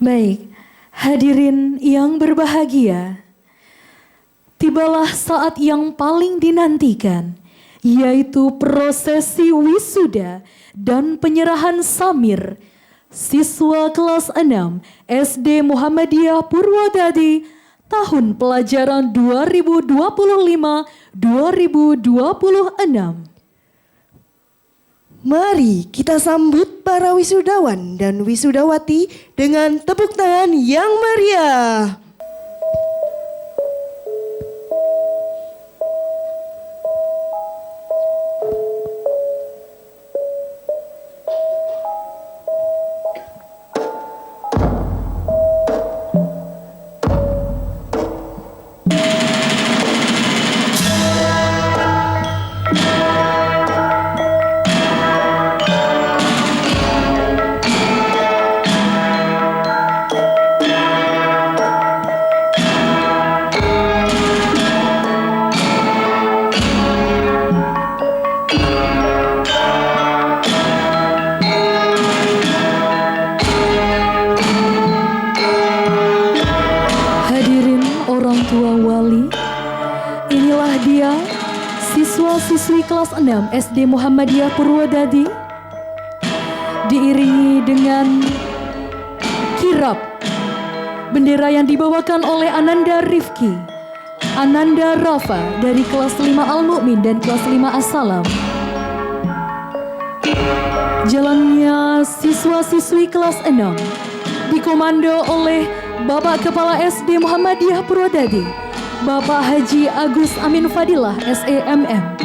Baik, hadirin yang berbahagia, tibalah saat yang paling dinantikan, yaitu prosesi wisuda dan penyerahan samir siswa kelas 6 SD Muhammadiyah Purwodadi tahun pelajaran 2025-2026. Mari kita sambut para wisudawan dan wisudawati dengan tepuk tangan yang meriah. Inilah dia, siswa-siswi kelas 6 SD Muhammadiyah Purwodadi, diiringi dengan kirap bendera yang dibawakan oleh Ananda Rifki, Ananda Rafa dari kelas 5 Al-Mu'min dan kelas 5 As-Salam. Jalannya siswa-siswi kelas 6 dikomando oleh Bapak Kepala SD Muhammadiyah Purwodadi, Bapak Haji Agus Amin Fadilah SEMM.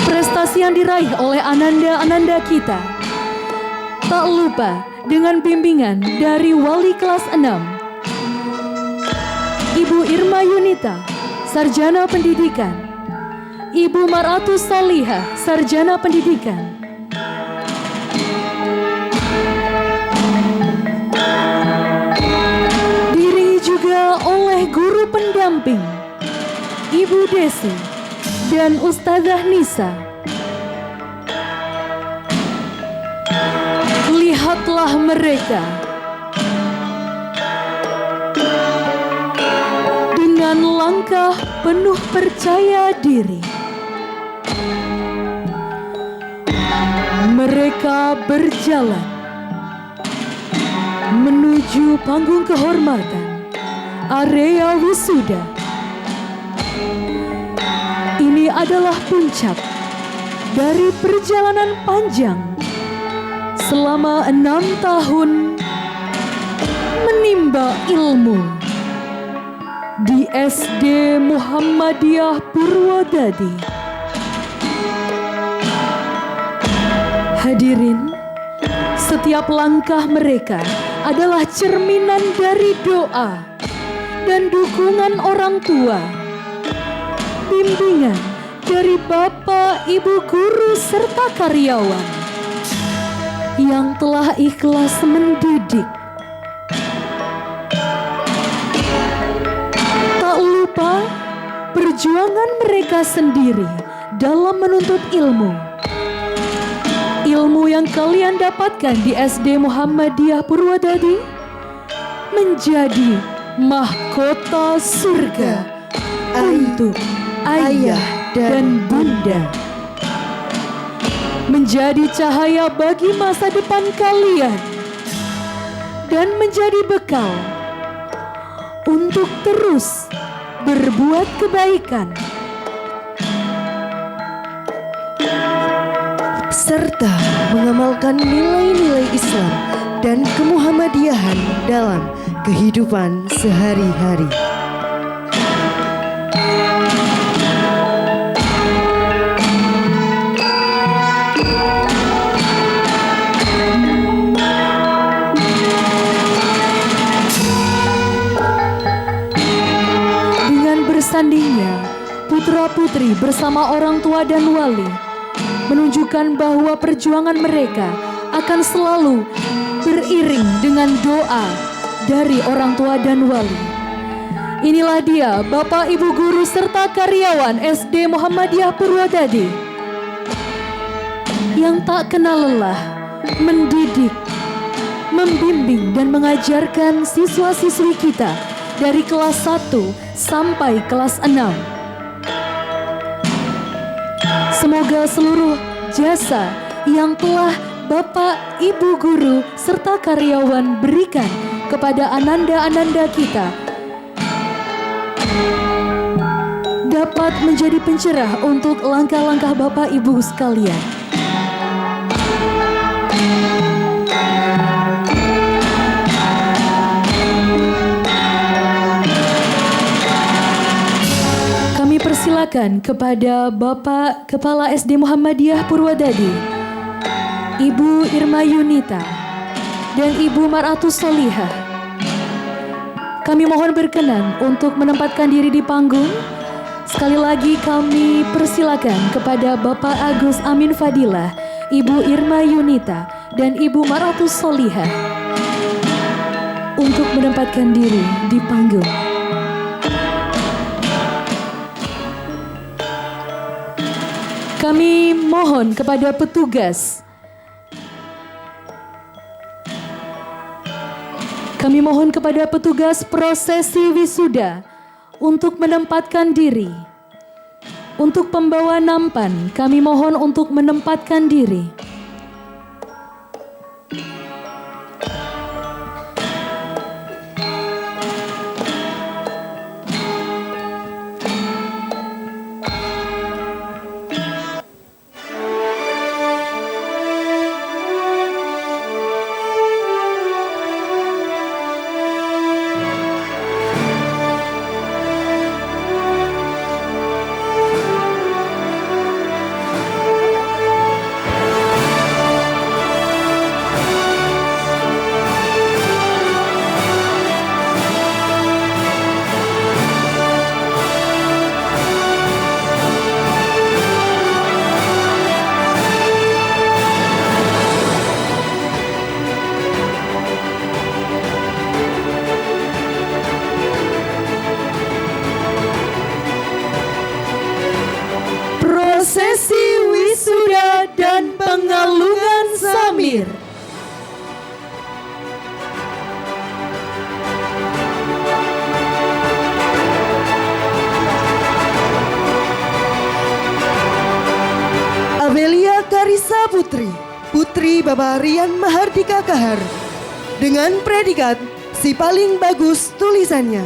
Prestasi yang diraih oleh Ananda kita tak lupa dengan bimbingan dari wali kelas 6, Ibu Irma Yunita, Sarjana Pendidikan, Ibu Maratus Salihah, Sarjana Pendidikan, oleh guru pendamping Ibu Desi dan Ustazah Nisa. Lihatlah mereka dengan langkah penuh percaya diri. Mereka berjalan menuju panggung kehormatan area wisuda. Ini adalah puncak dari perjalanan panjang selama 6 tahun menimba ilmu di SD Muhammadiyah Purwodadi. Hadirin, setiap langkah mereka adalah cerminan dari doa dan dukungan orang tua, bimbingan dari Bapak, Ibu guru serta karyawan yang telah ikhlas mendidik. Tak lupa perjuangan mereka sendiri dalam menuntut ilmu. Ilmu yang kalian dapatkan di SD Muhammadiyah Purwodadi menjadi mahkota surga untuk ayah dan bunda, menjadi cahaya bagi masa depan kalian, dan menjadi bekal untuk terus berbuat kebaikan serta mengamalkan nilai-nilai Islam dan kemuhammadiyahan dalam kehidupan sehari-hari. Dengan bersandingnya putra-putri bersama orang tua dan wali menunjukkan bahwa perjuangan mereka akan selalu beriring dengan doa dari orang tua dan wali. Inilah dia Bapak, Ibu guru serta karyawan SD Muhammadiyah Purwodadi. yang tak kenal lelah, mendidik, membimbing dan mengajarkan siswa-siswi kita dari kelas 1 sampai kelas 6. Semoga seluruh jasa yang telah Bapak, Ibu Guru, serta karyawan berikan kepada ananda-ananda kita dapat menjadi pencerah untuk langkah-langkah Bapak Ibu sekalian. Kami persilakan kepada Bapak Kepala SD Muhammadiyah Purwodadi, Ibu Irma Yunita, dan Ibu Maratus Solihah. Kami mohon berkenan untuk menempatkan diri di panggung. Sekali lagi kami persilakan kepada Bapak Agus Amin Fadilah, Ibu Irma Yunita, dan Ibu Maratus Solihah untuk menempatkan diri di panggung. Kami mohon kepada petugas, prosesi wisuda untuk menempatkan diri. Untuk pembawa nampan, kami mohon untuk menempatkan diri. Prosesi wisuda dan pengalungan samir. Amelia Karissa Putri, putri Bapak Rian Mahardika Kahar, dengan predikat si paling bagus tulisannya.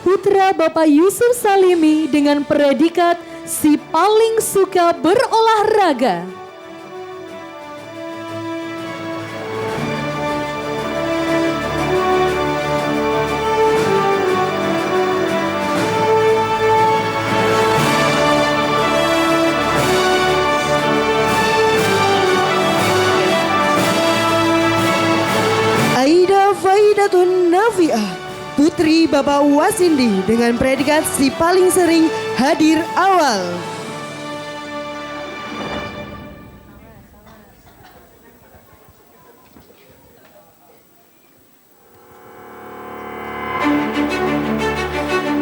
Putra Bapak Yusuf Salimi dengan predikat si paling suka berolahraga. Aida Faidatun Nafiah, putri Bapak Wasindi dengan predikat si paling sering hadir awal.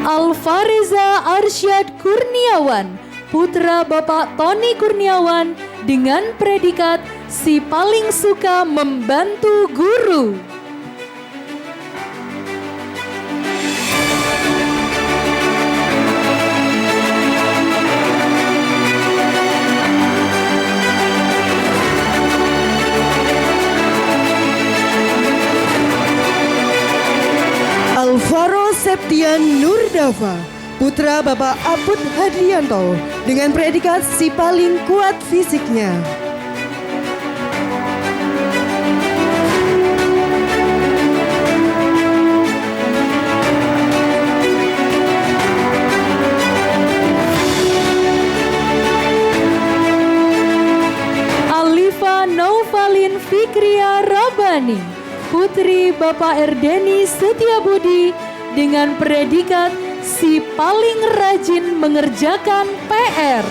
Alfariza Arsyad Kurniawan, putra Bapak Tony Kurniawan dengan predikat si paling suka membantu guru. Alvaro Septian Nurdava, putra Bapak Aput Hadrianto dengan predikat si paling kuat fisiknya. Alifa Nau Novalin Fikria Rabani, putri Bapak Erdeni Setiabudi, dengan predikat si paling rajin mengerjakan PR.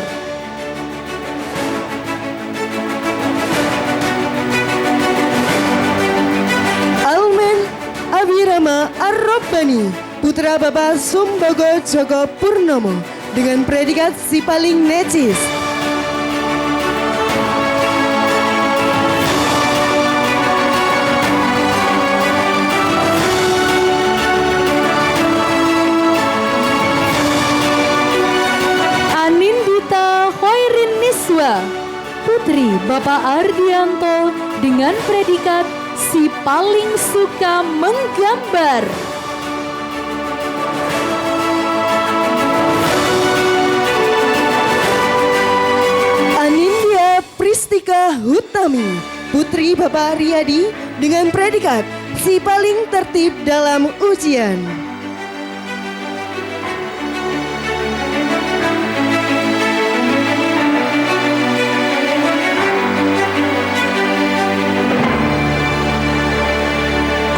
Almen Abirama Ar-Rabbani, putra Bapak Sumbogo Joko Purnomo, dengan predikat si paling necis. Anindita Khairin Niswa, putri Bapak Ardianto, dengan predikat si paling suka menggambar. Anindya Pristika Hutami, putri Bapak Riyadi, dengan predikat si paling tertib dalam ujian.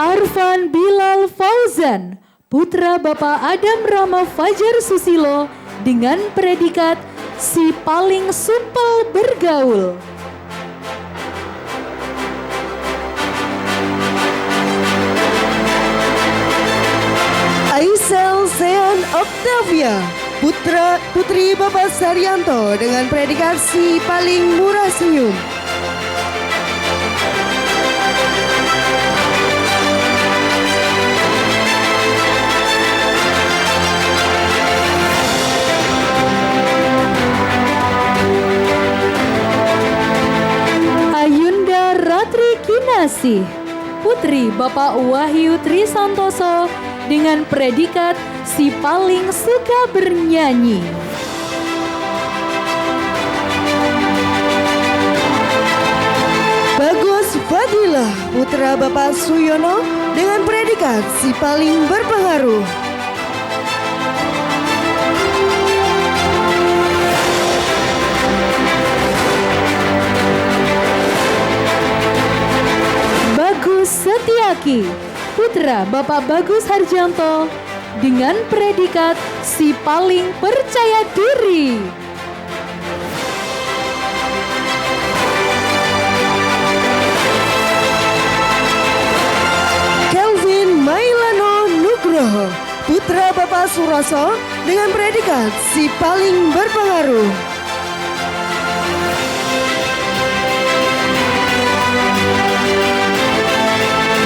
Arfan Bilal Fauzan, putra Bapak Adam Rama Fajar Susilo, dengan predikat si paling supel bergaul. Aisel Sean Octavia, putri Bapak Saryanto, dengan predikat si paling murah senyum. Ayunda Ratri Kinasih, putri Bapak Wahyu Trisantoso, dengan predikat si paling suka bernyanyi. Bagus Fadilah, putra Bapak Suyono, dengan predikat si paling berpengaruh. Bagus Setiaki, putra Bapak Bagus Harjanto, dengan predikat si paling percaya diri. Kelvin Mailano Nugroho, putra Bapak Suroso, dengan predikat si paling berpengaruh.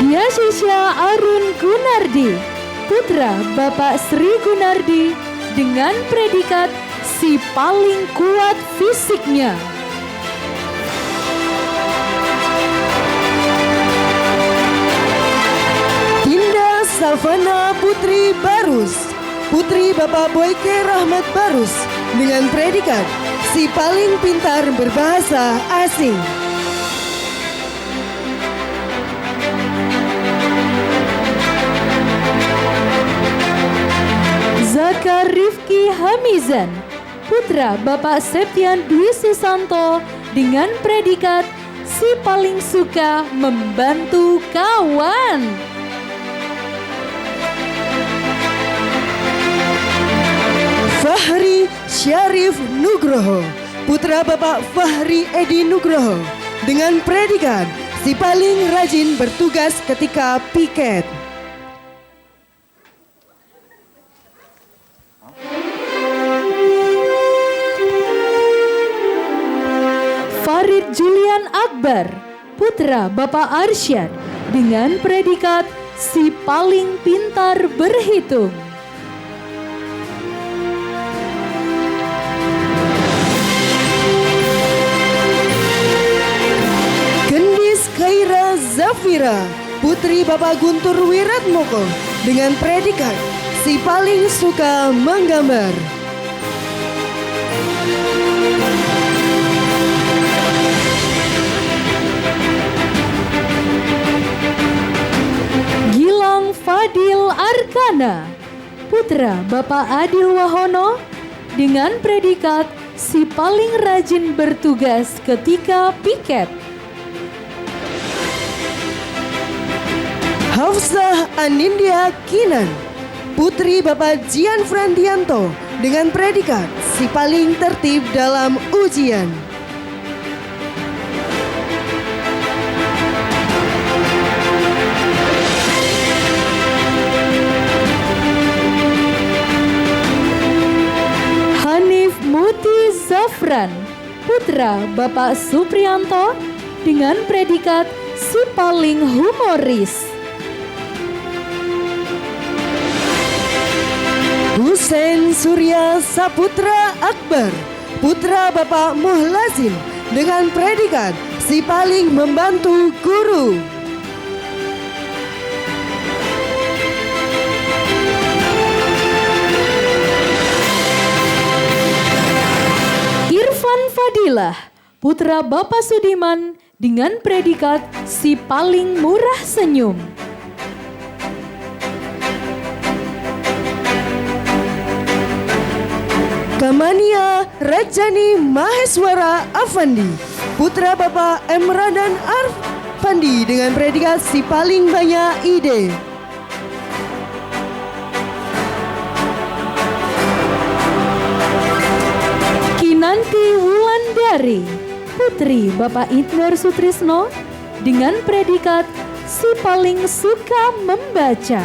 Yasisya Arun Gunardi, putra Bapak Sri Gunardi, dengan predikat si paling kuat fisiknya. Dinda Savana Putri Barus, putri Bapak Boyke Rahmat Barus, dengan predikat si paling pintar berbahasa asing. Zakar Rifki Hamizan, putra Bapak Septian Dwi Susanto, dengan predikat si paling suka membantu kawan. Fahri Syarif Nugroho, putra Bapak Fahri Edi Nugroho, dengan predikat si paling rajin bertugas ketika piket. Farid Julian Akbar, putra Bapak Arsyad, dengan predikat si paling pintar berhitung. Gendis Khaira Zafira, putri Bapak Guntur Wiratmoko, dengan predikat si paling suka menggambar. Gilang Fadil Arkana, putra Bapak Adil Wahono, dengan predikat si paling rajin bertugas ketika piket. Hafsah Anindya Kinan, putri Bapak Jian Frandianto dengan predikat si paling tertib dalam ujian. Hanif Muti Zafran, putra Bapak Supriyanto dengan predikat si paling humoris. Husein Surya Saputra Akbar, putra Bapak Muhlazim dengan predikat si paling membantu guru. Irfan Fadilah, putra Bapak Sudiman dengan predikat si paling murah senyum. Kamania Rajani Maheswara Afandi, putra Bapak Emradan Arfandi dengan predikat si paling banyak ide. Kinanti Wulandari, putri Bapak Indar Sutrisno dengan predikat si paling suka membaca.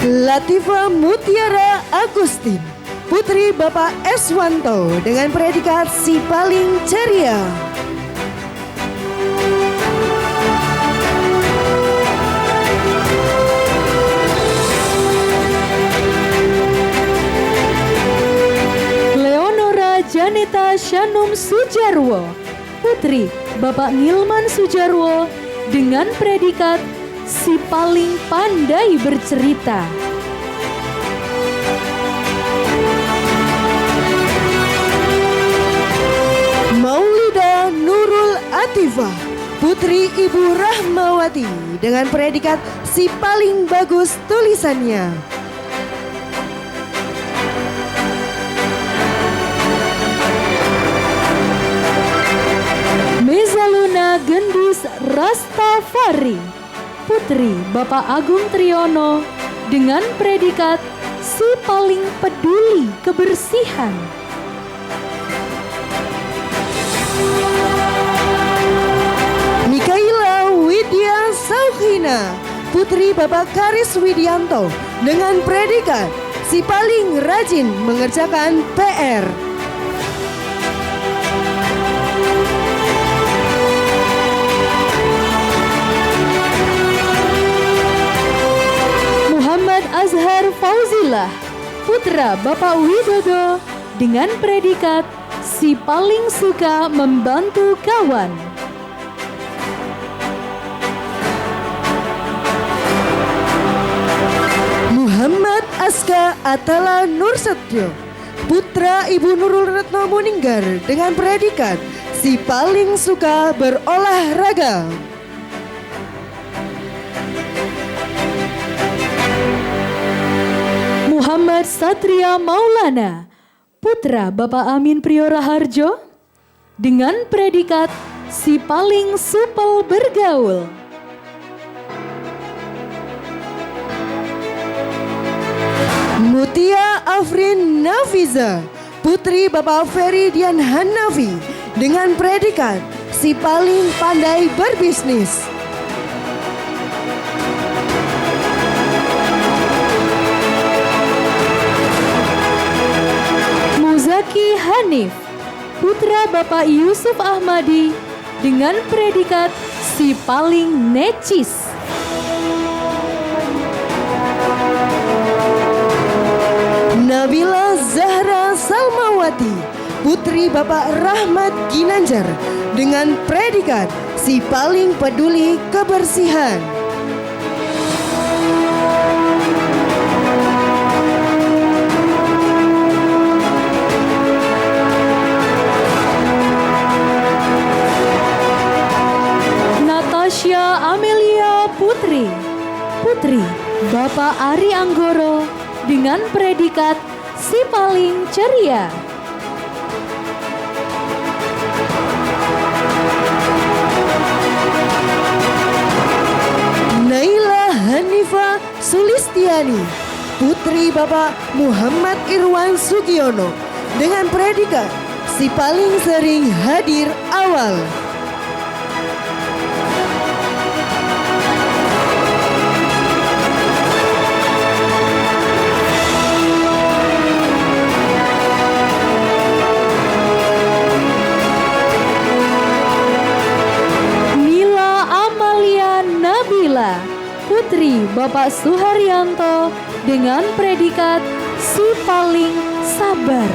Latifah Mutiara Agustin, putri Bapak Eswanto dengan predikat si paling ceria. Leonora Janeta Shanum Sujarwo, putri Bapak Ngilman Sujarwo dengan predikat si paling pandai bercerita. Maulida Nurul Atifah, putri Ibu Rahmawati dengan predikat si paling bagus tulisannya. Mezaluna Gendis Rastafari, putri Bapak Agung Triyono dengan predikat si paling peduli kebersihan. Mikaela Widya Sauhina, putri Bapak Karis Widianto dengan predikat si paling rajin mengerjakan PR. Muhammad Azhar Fauzilah, putra Bapak Widodo dengan predikat si paling suka membantu kawan. Muhammad Aska Atala Nursetyo, putra Ibu Nurul Retno Muninggar dengan predikat si paling suka berolahraga. Muhammad Satria Maulana, putra Bapak Amin Priora Harjo dengan predikat si paling supel bergaul. Mutia Afrin Nafiza, putri Bapak Feridian Hanafi dengan predikat si paling pandai berbisnis. Muzaki Hanif, putra Bapak Yusuf Ahmadi dengan predikat si paling necis. Nabila Zahra Salmawati, putri Bapak Rahmat Ginanjar dengan predikat si paling peduli kebersihan. Natasha Amelia Putri, putri Bapak Ari Anggoro dengan predikat si paling ceria. Dayani, putri Bapak Muhammad Irwan Sugiono dengan predikat si paling sering hadir awal. Putri Bapak Suharyanto dengan predikat si paling sabar.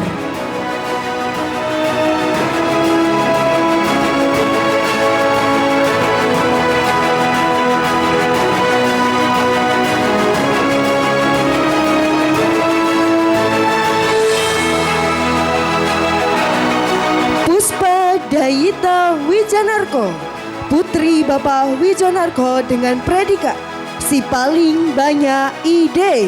Puspa Dayita Wijanarko, putri Bapak Wijanarko dengan predikat si paling banyak ide.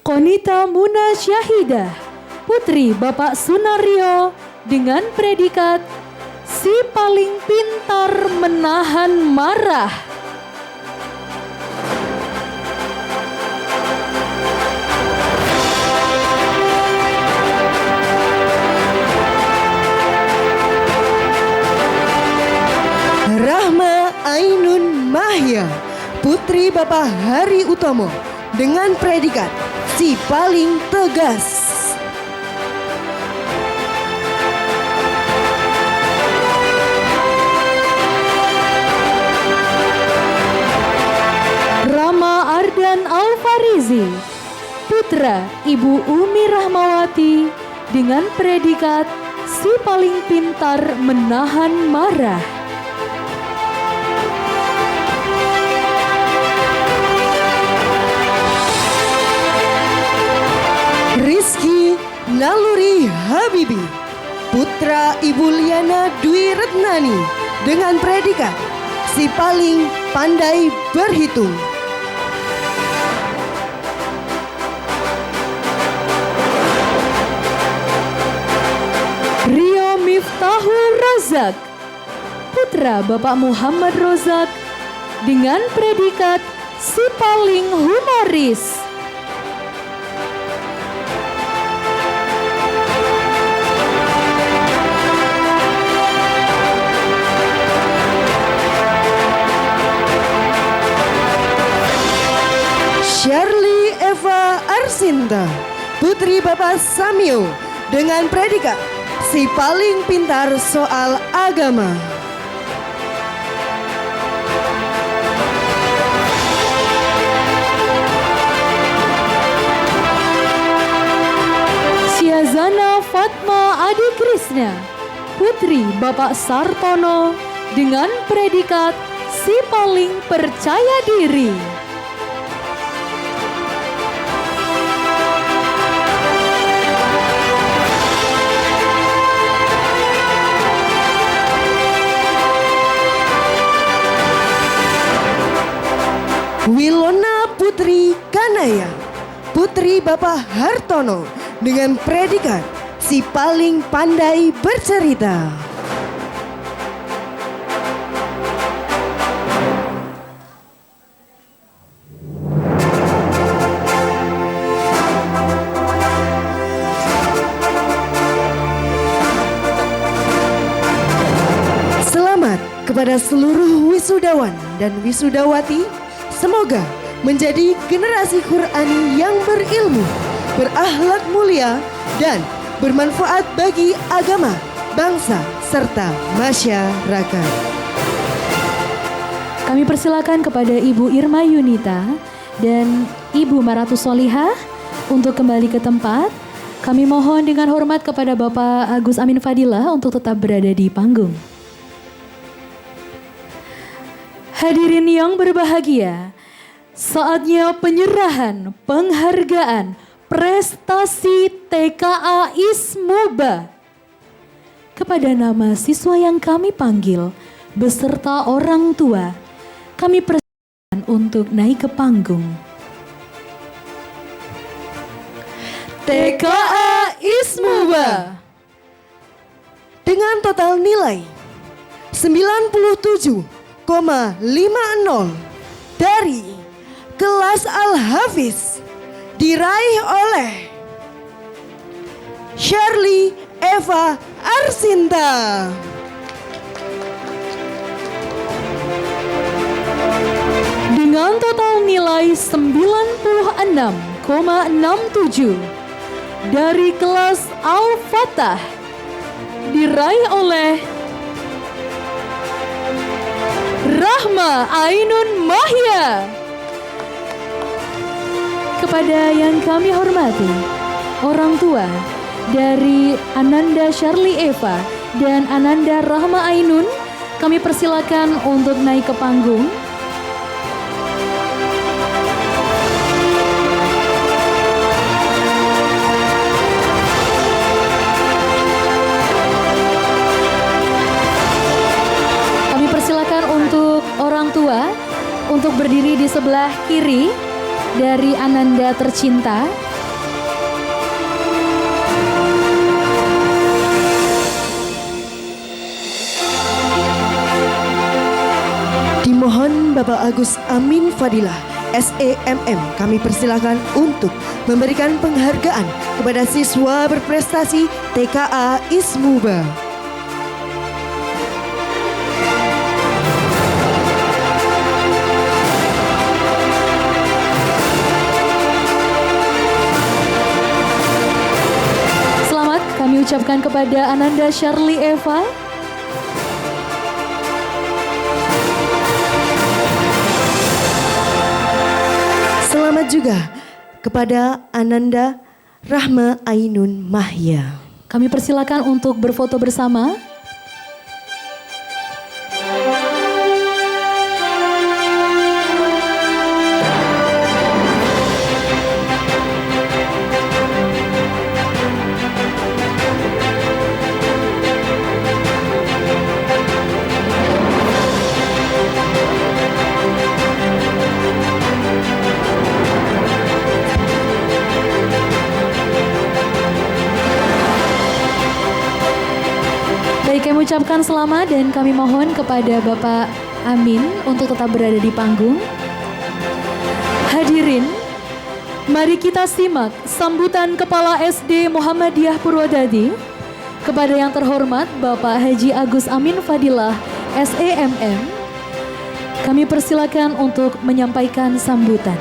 Konita Muna Syahidah, putri Bapak Sunario dengan predikat si paling pintar menahan marah. Rahma Ainun Mahya, putri Bapak Hari Utomo dengan predikat si paling tegas. Rama Ardan Alfarizi, putra Ibu Umi Rahmawati dengan predikat si paling pintar menahan marah. Rizky Naluri Habibi, putra Ibu Liana Dwi Retnani dengan predikat si paling pandai berhitung. Rio Miftahul Rozak, putra Bapak Muhammad Rozak dengan predikat si paling humoris. Shirley Eva Arsinta, putri Bapak Samio dengan predikat si paling pintar soal agama. Syazana Fatma Adi Krisna, putri Bapak Sartono dengan predikat si paling percaya diri. Wilona Putri Kanaya, putri Bapak Hartono dengan predikat si paling pandai bercerita. Selamat kepada seluruh wisudawan dan wisudawati. Semoga menjadi generasi Qur'ani yang berilmu, berakhlak mulia, dan bermanfaat bagi agama, bangsa, serta masyarakat. Kami persilakan kepada Ibu Irma Yunita dan Ibu Maratu Solihah untuk kembali ke tempat. Kami mohon dengan hormat kepada Bapak Agus Amin Fadilah untuk tetap berada di panggung. Hadirin yang berbahagia, saatnya penyerahan penghargaan prestasi TKA Ismuba. kepada nama siswa yang kami panggil beserta orang tua, kami persilakan untuk naik ke panggung. TKA Ismuba dengan total nilai 97,50 dari kelas Al-Hafiz diraih oleh Shirley Eva Arsinta. Dengan total nilai 96,67 dari kelas Al-Fatah diraih oleh Rahma Ainun Mahya. Kepada yang kami hormati, orang tua dari Ananda Shirley Eva dan Ananda Rahma Ainun, kami persilakan untuk naik ke panggung. Orang tua untuk berdiri di sebelah kiri dari Ananda tercinta. Dimohon Bapak Agus Amin Fadilah SEMM kami persilakan untuk memberikan penghargaan kepada siswa berprestasi TKA Ismuba. Kami ucapkan kepada Ananda Shirley Eva. Selamat juga kepada Ananda Rahma Ainun Mahya. Kami persilakan untuk berfoto bersama. Kami ucapkan selamat dan kami mohon kepada Bapak Amin untuk tetap berada di panggung. Hadirin, mari kita simak sambutan Kepala SD Muhammadiyah Purwodadi kepada yang terhormat Bapak Haji Agus Amin Fadilah SEMM. Kami persilakan untuk menyampaikan sambutan.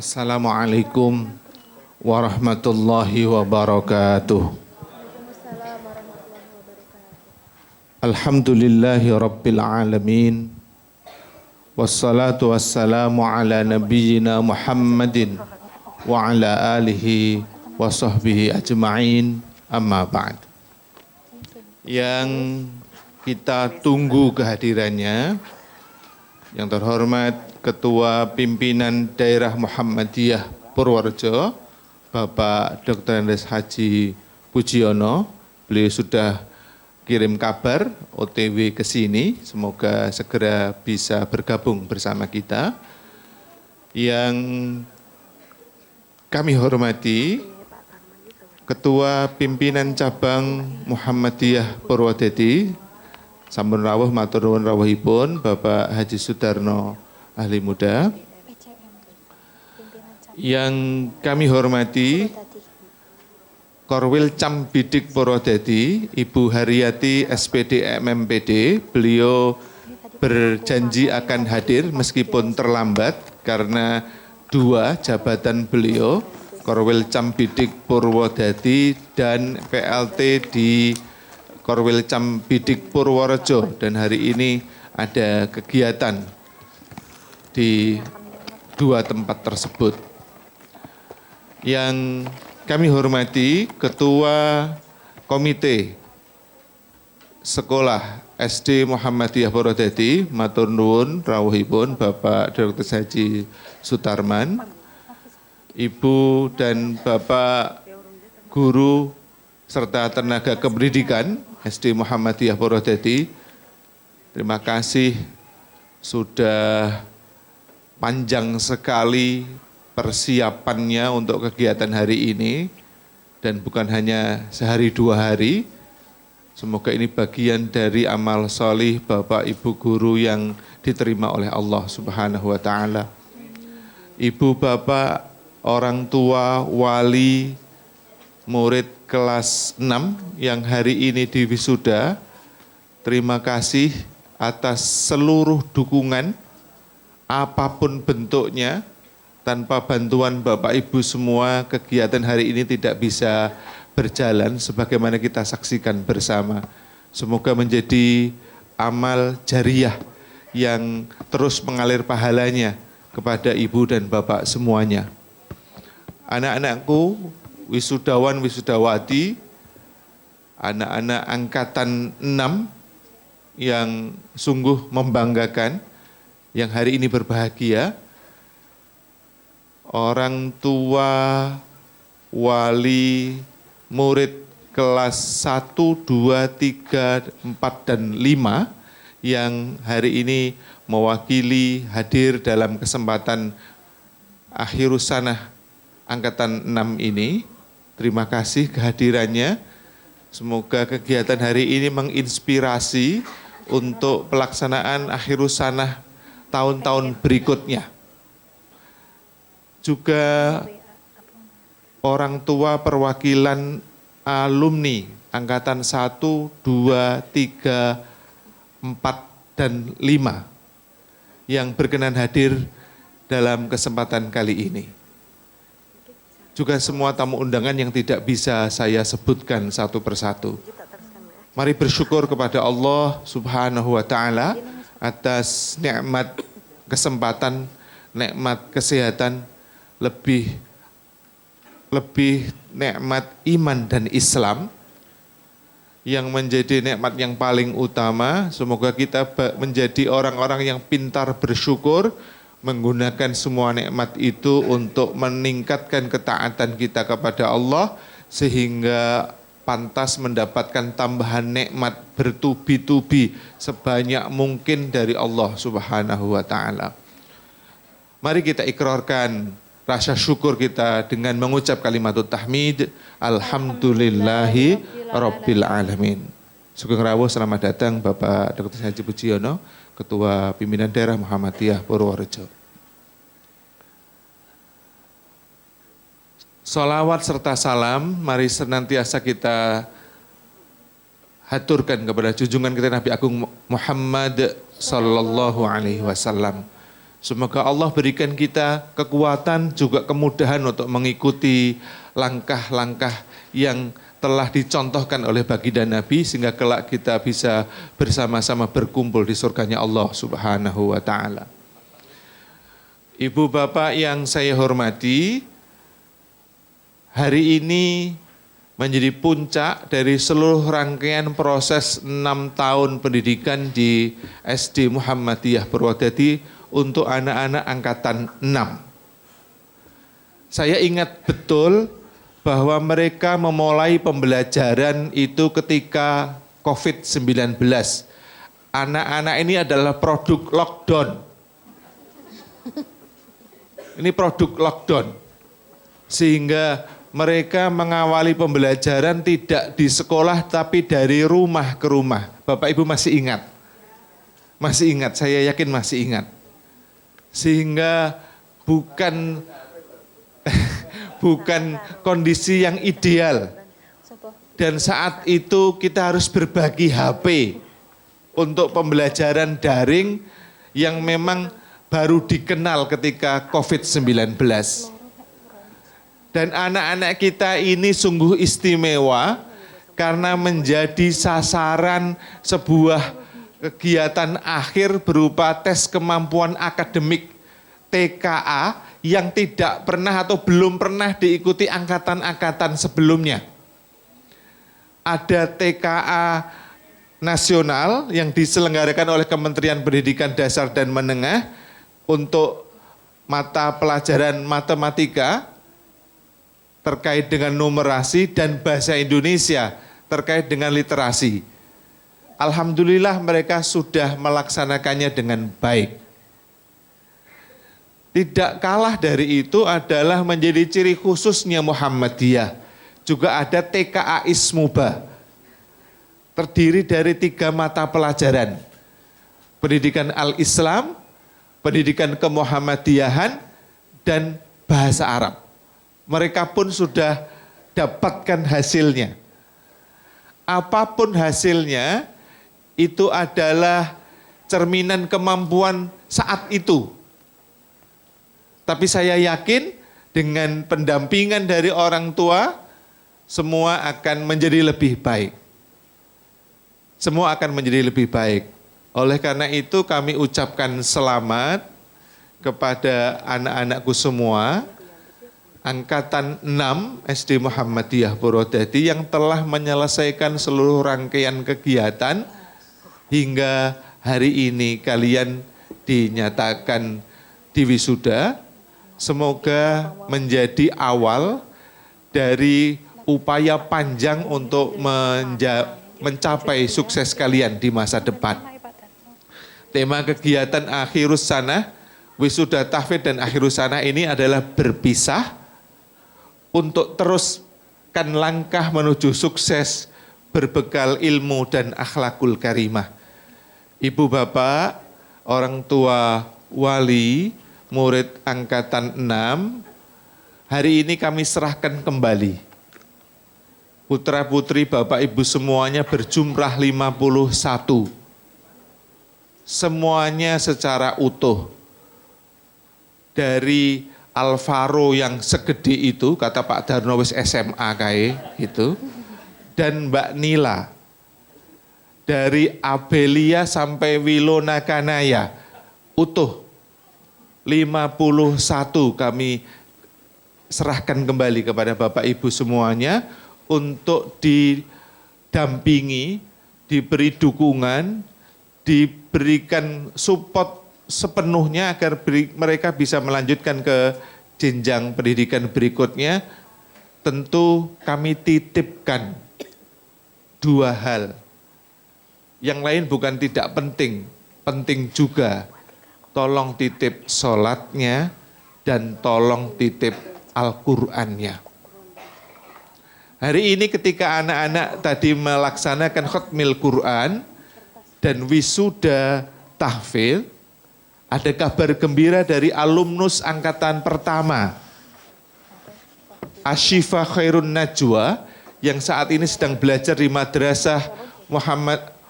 Assalamualaikum warahmatullahi wabarakatuh. Alhamdulillahi rabbil alamin. Wassalatu wassalamu ala nabiyyina Muhammadin wa ala alihi wa sahbihi ajma'in, amma ba'd. Yang kita tunggu kehadirannya, yang terhormat Ketua Pimpinan Daerah Muhammadiyah Purworejo, Bapak Dr. Andes Haji Pujiono. Beliau sudah kirim kabar OTW ke sini, semoga segera bisa bergabung bersama kita. Yang kami hormati Ketua Pimpinan Cabang Muhammadiyah Purwodadi, sampun rawuh matur nuwun rawuhipun Bapak Haji Sudarno Ahli Muda. Yang kami hormati Korwil Cam Bidik Purwodadi, Ibu Haryati SPD MMPD. Beliau berjanji akan hadir meskipun terlambat karena dua jabatan beliau, Korwil Cam Bidik Purwodadi dan PLT di Korwil Cam Bidik Purworejo, dan hari ini ada kegiatan di dua tempat tersebut. Yang kami hormati Ketua Komite Sekolah SD Muhammadiyah Purwodadi, matur nuwun rawuhipun Bapak Dr. Haji Sutarman, Ibu dan Bapak guru serta tenaga kependidikan SD Muhammadiyah Purwodadi. Terima kasih sudah panjang sekali persiapannya untuk kegiatan hari ini, dan bukan hanya sehari dua hari. Semoga ini bagian dari amal solih Bapak Ibu guru yang diterima oleh Allah Subhanahu wa Ta'ala. Ibu Bapak, orang tua, wali, murid kelas 6 yang hari ini diwisuda, terima kasih atas seluruh dukungan apapun bentuknya. Tanpa bantuan Bapak Ibu semua, kegiatan hari ini tidak bisa berjalan sebagaimana kita saksikan bersama. Semoga menjadi amal jariah yang terus mengalir pahalanya kepada Ibu dan Bapak semuanya. Anak-anakku, wisudawan, wisudawati, anak-anak angkatan 6 yang sungguh membanggakan, yang hari ini berbahagia, orang tua, wali, murid kelas 1, 2, 3, 4, dan 5 yang hari ini mewakili hadir dalam kesempatan Akhirus Sanah angkatan 6 ini. Terima kasih kehadirannya. Semoga kegiatan hari ini menginspirasi untuk pelaksanaan Akhirus Sanah tahun-tahun berikutnya. Juga orang tua perwakilan alumni angkatan 1, 2, 3, 4, dan 5 yang berkenan hadir dalam kesempatan kali ini. Juga semua tamu undangan yang tidak bisa saya sebutkan satu persatu. Mari bersyukur kepada Allah Subhanahu wa Ta'ala atas nikmat kesempatan, nikmat kesehatan, lebih nikmat iman dan Islam yang menjadi nikmat yang paling utama. Semoga kita menjadi orang-orang yang pintar bersyukur, menggunakan semua nikmat itu untuk meningkatkan ketaatan kita kepada Allah, sehingga pantas mendapatkan tambahan nikmat bertubi-tubi sebanyak mungkin dari Allah Subhanahu wa Ta'ala. Mari kita ikrarkan rasa syukur kita dengan mengucap kalimatut tahmid, alhamdulillahi rabbil alamin. Sugeng rawuh, selamat datang Bapak Dr. Haji Pujiono, Ketua Pimpinan Daerah Muhammadiyah Purworejo. Salawat serta salam mari senantiasa kita haturkan kepada junjungan kita Nabi Agung Muhammad sallallahu alaihi wasallam. Semoga Allah berikan kita kekuatan juga kemudahan untuk mengikuti langkah-langkah yang telah dicontohkan oleh baginda Nabi, sehingga kelak kita bisa bersama-sama berkumpul di surganya Allah Subhanahu wa Ta'ala. Ibu bapak yang saya hormati, hari ini menjadi puncak dari seluruh rangkaian proses 6 tahun pendidikan di SD Muhammadiyah Purwodadi untuk anak-anak angkatan 6. Saya ingat betul bahwa mereka memulai pembelajaran itu ketika COVID-19. Anak-anak ini adalah produk lockdown. Ini produk lockdown. Sehingga mereka mengawali pembelajaran tidak di sekolah tapi dari rumah ke rumah. Bapak Ibu masih ingat? Masih ingat, saya yakin masih ingat. Sehingga bukan kondisi yang ideal. Dan saat itu kita harus berbagi HP untuk pembelajaran daring yang memang baru dikenal ketika COVID-19. Dan anak-anak kita ini sungguh istimewa karena menjadi sasaran sebuah kegiatan akhir berupa tes kemampuan akademik TKA yang tidak pernah atau belum pernah diikuti angkatan-angkatan sebelumnya. Ada TKA nasional yang diselenggarakan oleh Kementerian Pendidikan Dasar dan Menengah untuk mata pelajaran matematika terkait dengan numerasi dan bahasa Indonesia terkait dengan literasi. Alhamdulillah mereka sudah melaksanakannya dengan baik. Tidak kalah dari itu adalah menjadi ciri khususnya Muhammadiyah. Juga ada TKA Ismuba. Terdiri dari 3 mata pelajaran. Pendidikan Al-Islam, pendidikan kemuhammadiyahan, dan bahasa Arab. Mereka pun sudah dapatkan hasilnya. Apapun hasilnya, itu adalah cerminan kemampuan saat itu. Tapi saya yakin dengan pendampingan dari orang tua, semua akan menjadi lebih baik. Semua akan menjadi lebih baik. Oleh karena itu kami ucapkan selamat kepada anak-anakku semua, Angkatan 6 SD Muhammadiyah Purwodadi yang telah menyelesaikan seluruh rangkaian kegiatan hingga hari ini kalian dinyatakan diwisuda. Semoga menjadi awal dari upaya panjang untuk mencapai sukses kalian di masa depan. Tema kegiatan Akhirus Sanah, wisuda tahfidz dan Akhirus Sanah ini adalah berpisah untuk teruskan langkah menuju sukses berbekal ilmu dan akhlakul karimah. Ibu bapak, orang tua, wali, murid angkatan 6, hari ini kami serahkan kembali. Putra putri bapak ibu semuanya berjumlah 51. Semuanya secara utuh. Dari Alvaro yang segede itu, kata Pak Darno wis SMA kae gitu. Dan Mbak Nila. Dari Abelia sampai Wilona Kanaya, utuh. 51 kami serahkan kembali kepada Bapak Ibu semuanya untuk didampingi, diberi dukungan, diberikan support sepenuhnya agar mereka bisa melanjutkan ke jenjang pendidikan berikutnya. Tentu kami titipkan 2 hal. Yang lain bukan tidak penting, penting juga. Tolong titip sholatnya dan tolong titip Al-Qur'annya. Hari ini ketika anak-anak tadi melaksanakan khatmil Quran dan wisuda tahfidz, ada kabar gembira dari alumnus angkatan pertama Ashifa Khairun Najwa yang saat ini sedang belajar di Madrasah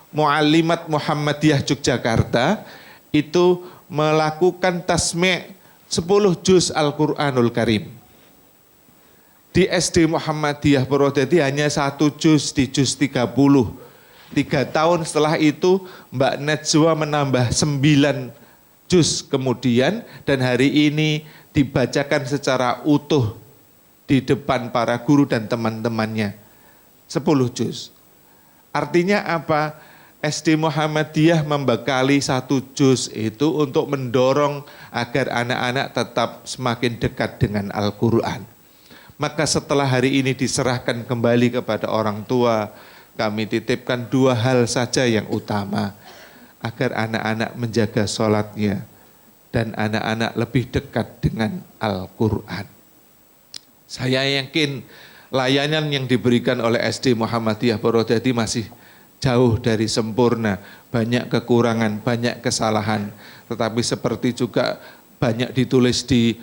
Mu'allimat Muhammadiyah Yogyakarta, itu melakukan tasmi' 10 juz Al-Qur'anul Karim. Di SD Muhammadiyah Purwodadi hanya 1 juz di juz 30. 3 tahun setelah itu Mbak Najwa menambah 9 juz kemudian, dan hari ini dibacakan secara utuh di depan para guru dan teman-temannya. 10 juz. Artinya apa? SD Muhammadiyah membekali 1 juz itu untuk mendorong agar anak-anak tetap semakin dekat dengan Al-Quran. Maka setelah hari ini diserahkan kembali kepada orang tua, kami titipkan 2 hal saja yang utama, agar anak-anak menjaga sholatnya dan anak-anak lebih dekat dengan Al-Quran. Saya yakin layanan yang diberikan oleh SD Muhammadiyah Purwodadi masih jauh dari sempurna, banyak kekurangan, banyak kesalahan. Tetapi seperti juga banyak ditulis di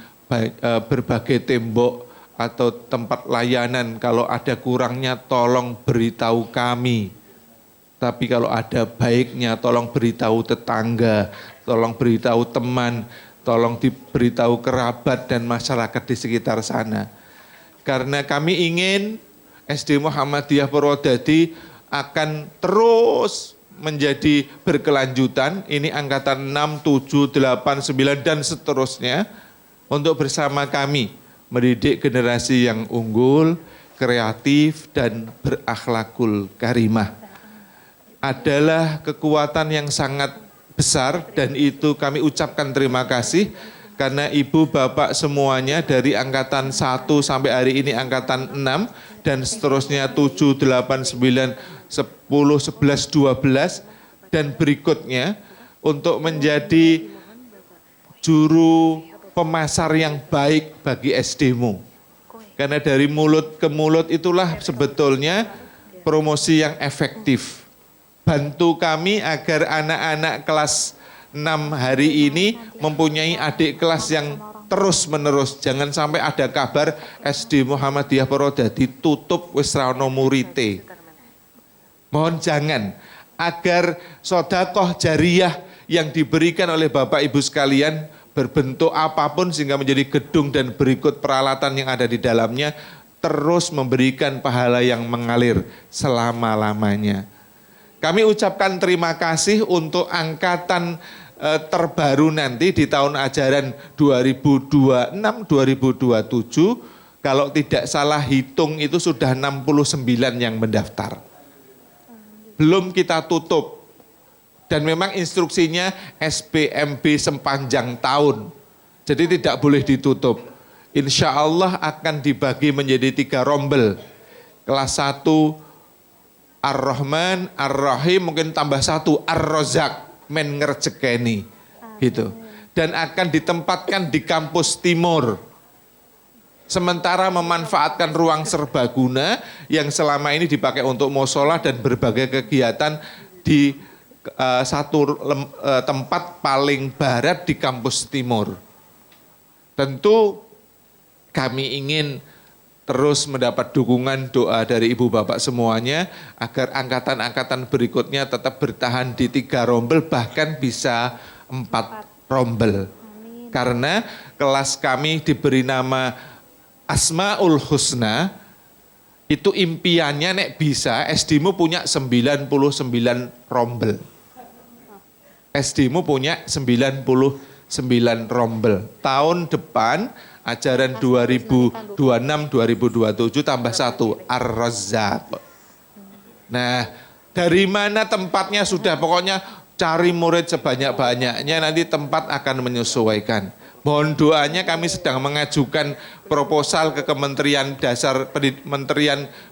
berbagai tembok atau tempat layanan, kalau ada kurangnya tolong beritahu kami. Tapi kalau ada baiknya tolong beritahu tetangga, tolong beritahu teman, tolong diberitahu kerabat dan masyarakat di sekitar sana. Karena kami ingin SD Muhammadiyah Purwodadi akan terus menjadi berkelanjutan, ini angkatan 6, 7, 8, 9 dan seterusnya, untuk bersama kami mendidik generasi yang unggul, kreatif dan berakhlakul karimah. Adalah kekuatan yang sangat besar dan itu kami ucapkan terima kasih karena ibu bapak semuanya dari angkatan 1 sampai hari ini angkatan 6 dan seterusnya 7, 8, 9, 10, 11, 12 dan berikutnya untuk menjadi juru pemasar yang baik bagi SD-mu. Karena dari mulut ke mulut itulah sebetulnya promosi yang efektif. Bantu kami agar anak-anak kelas 6 hari ini mempunyai adik kelas yang terus menerus. Jangan sampai ada kabar SD Muhammadiyah Purwodadi tutup wis ra ono murite. Mohon jangan, agar sedekah jariyah yang diberikan oleh Bapak Ibu sekalian berbentuk apapun sehingga menjadi gedung dan berikut peralatan yang ada di dalamnya terus memberikan pahala yang mengalir selama-lamanya. Kami ucapkan terima kasih untuk angkatan terbaru nanti di tahun ajaran 2026-2027. Kalau tidak salah hitung itu sudah 69 yang mendaftar. Belum kita tutup. Dan memang instruksinya SPMB sepanjang tahun. Jadi tidak boleh ditutup. Insya Allah akan dibagi menjadi 3 rombel. Kelas 1 Ar-Rahman, Ar-Rahim, mungkin tambah 1 Ar-Rozak, men ngerjekeni. Gitu. Dan akan ditempatkan di kampus timur. Sementara memanfaatkan ruang serbaguna yang selama ini dipakai untuk musola dan berbagai kegiatan di satu tempat paling barat di kampus timur. Tentu kami ingin terus mendapat dukungan doa dari ibu bapak semuanya agar angkatan-angkatan berikutnya tetap bertahan di 3 rombel bahkan bisa 4 rombel. Karena kelas kami diberi nama Asmaul Husna, itu impiannya nek bisa SD-mu punya 99 rombel. SD-mu punya 99 rombel. Tahun depan ajaran 2026-2027 tambah 1 Ar-Razzaq. Nah, dari mana tempatnya sudah pokoknya cari murid sebanyak-banyaknya, nanti tempat akan menyesuaikan. Mohon doanya, kami sedang mengajukan proposal ke Kementerian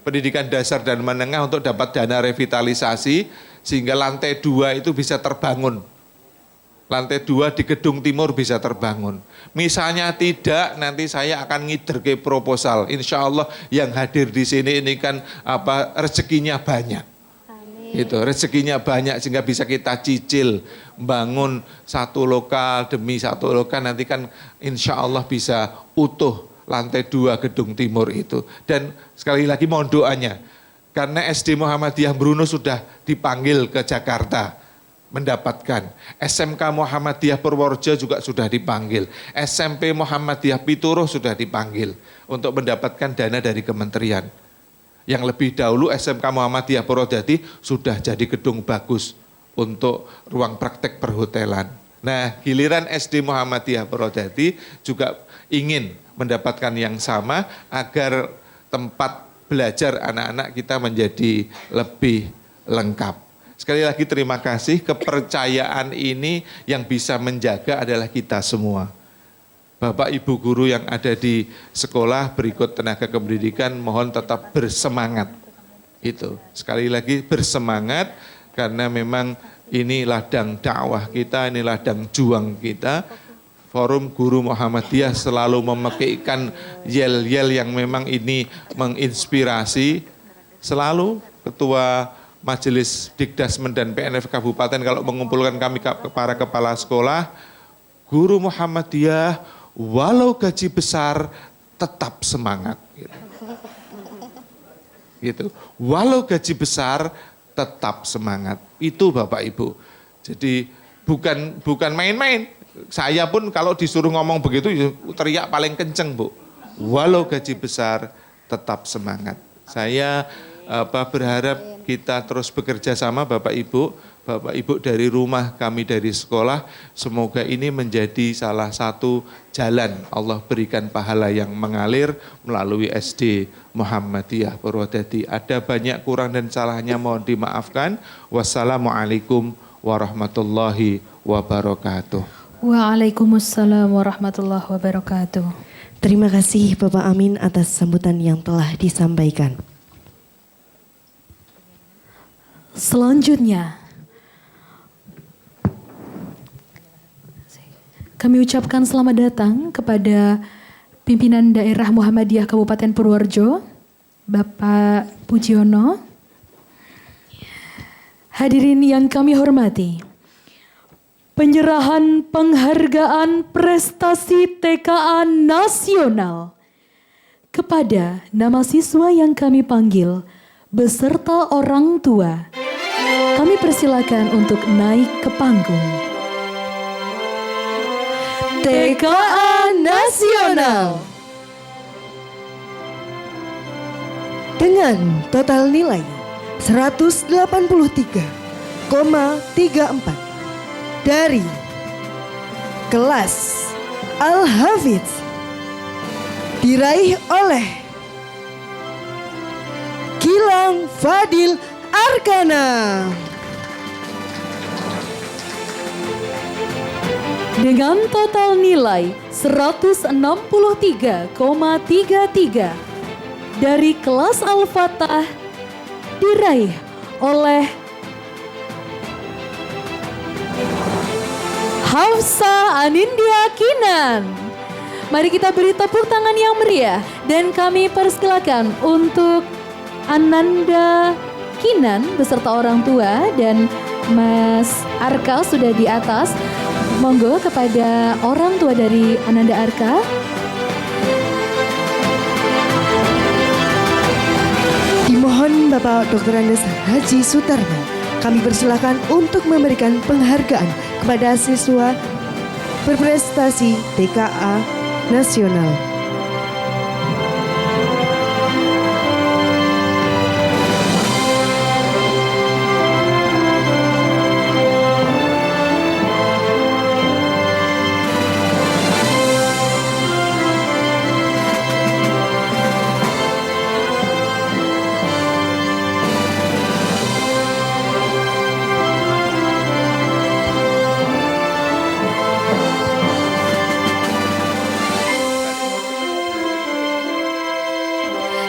Pendidikan Dasar dan Menengah untuk dapat dana revitalisasi sehingga lantai 2 itu bisa terbangun. Lantai 2 di gedung timur bisa terbangun. Misalnya tidak, nanti saya akan ngiderke proposal. Insya Allah yang hadir di sini ini kan rezekinya banyak. Itu rezekinya banyak sehingga bisa kita cicil bangun satu lokal demi satu lokal, nanti kan insya Allah bisa utuh lantai 2 gedung timur itu. Dan sekali lagi mohon doanya, karena SD Muhammadiyah Bruno sudah dipanggil ke Jakarta mendapatkan, SMK Muhammadiyah Purworejo juga sudah dipanggil, SMP Muhammadiyah Pituruh sudah dipanggil untuk mendapatkan dana dari kementerian. Yang lebih dahulu SMK Muhammadiyah Purwodadi sudah jadi gedung bagus untuk ruang praktek perhotelan. Nah, giliran SD Muhammadiyah Purwodadi juga ingin mendapatkan yang sama agar tempat belajar anak-anak kita menjadi lebih lengkap. Sekali lagi terima kasih, kepercayaan ini yang bisa menjaga adalah kita semua. Bapak Ibu guru yang ada di sekolah berikut tenaga kependidikan mohon tetap bersemangat. Itu sekali lagi bersemangat karena memang ini ladang dakwah kita, ini ladang juang kita. Forum Guru Muhammadiyah selalu memekikkan yel-yel yang memang ini menginspirasi. Selalu Ketua Majelis Dikdasmen dan PNF Kabupaten kalau mengumpulkan kami para kepala sekolah, Guru Muhammadiyah walau gaji besar tetap semangat. Gitu. Walau gaji besar tetap semangat. Itu Bapak Ibu. Jadi bukan main-main. Saya pun kalau disuruh ngomong begitu teriak paling kenceng, Bu. Walau gaji besar tetap semangat. Saya berharap kita terus bekerja sama Bapak Ibu dari rumah, kami dari sekolah. Semoga ini menjadi salah satu jalan Allah berikan pahala yang mengalir melalui SD Muhammadiyah Purwodadi. Ada banyak kurang dan salahnya, mohon dimaafkan. Wassalamualaikum warahmatullahi wabarakatuh. Waalaikumsalam warahmatullahi wabarakatuh. Terima kasih Bapak Amin atas sambutan yang telah disampaikan. Selanjutnya, kami ucapkan selamat datang kepada pimpinan daerah Muhammadiyah Kabupaten Purworejo, Bapak Pujiono. Hadirin yang kami hormati, penyerahan penghargaan prestasi TKA nasional kepada nama siswa yang kami panggil beserta orang tua. Kami persilakan untuk naik ke panggung. TKA Nasional dengan total nilai 183,34 dari kelas Al-Hafidz diraih oleh Gilang Fadil Arkana dengan total nilai 163,33 dari kelas Al-Fatah diraih oleh Hafsa Anindya Kinan. Mari kita beri tepuk tangan yang meriah dan kami persilakan untuk Ananda Kinan beserta orang tua dan Mas Arka sudah di atas. Monggo kepada orang tua dari Ananda Arka. Dimohon Bapak Dr. Andes Haji Sutarno, kami persilakan untuk memberikan penghargaan kepada siswa berprestasi TKA Nasional.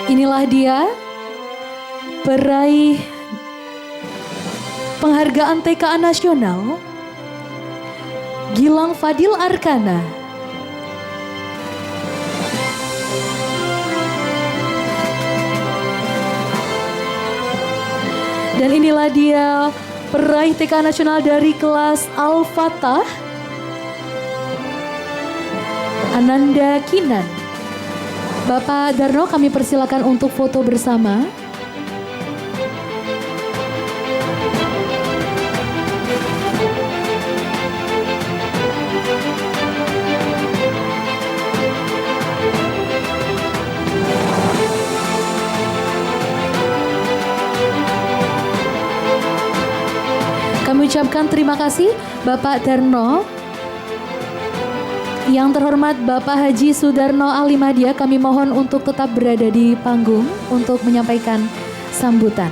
Inilah dia peraih penghargaan TKA Nasional, Gilang Fadil Arkana. Dan inilah dia peraih TKA Nasional dari kelas Al-Fatah, Ananda Kinan. Bapak Darno, kami persilakan untuk foto bersama. Kami ucapkan terima kasih Bapak Darno. Yang terhormat Bapak Haji Sudarno Alimadia, kami mohon untuk tetap berada di panggung untuk menyampaikan sambutan.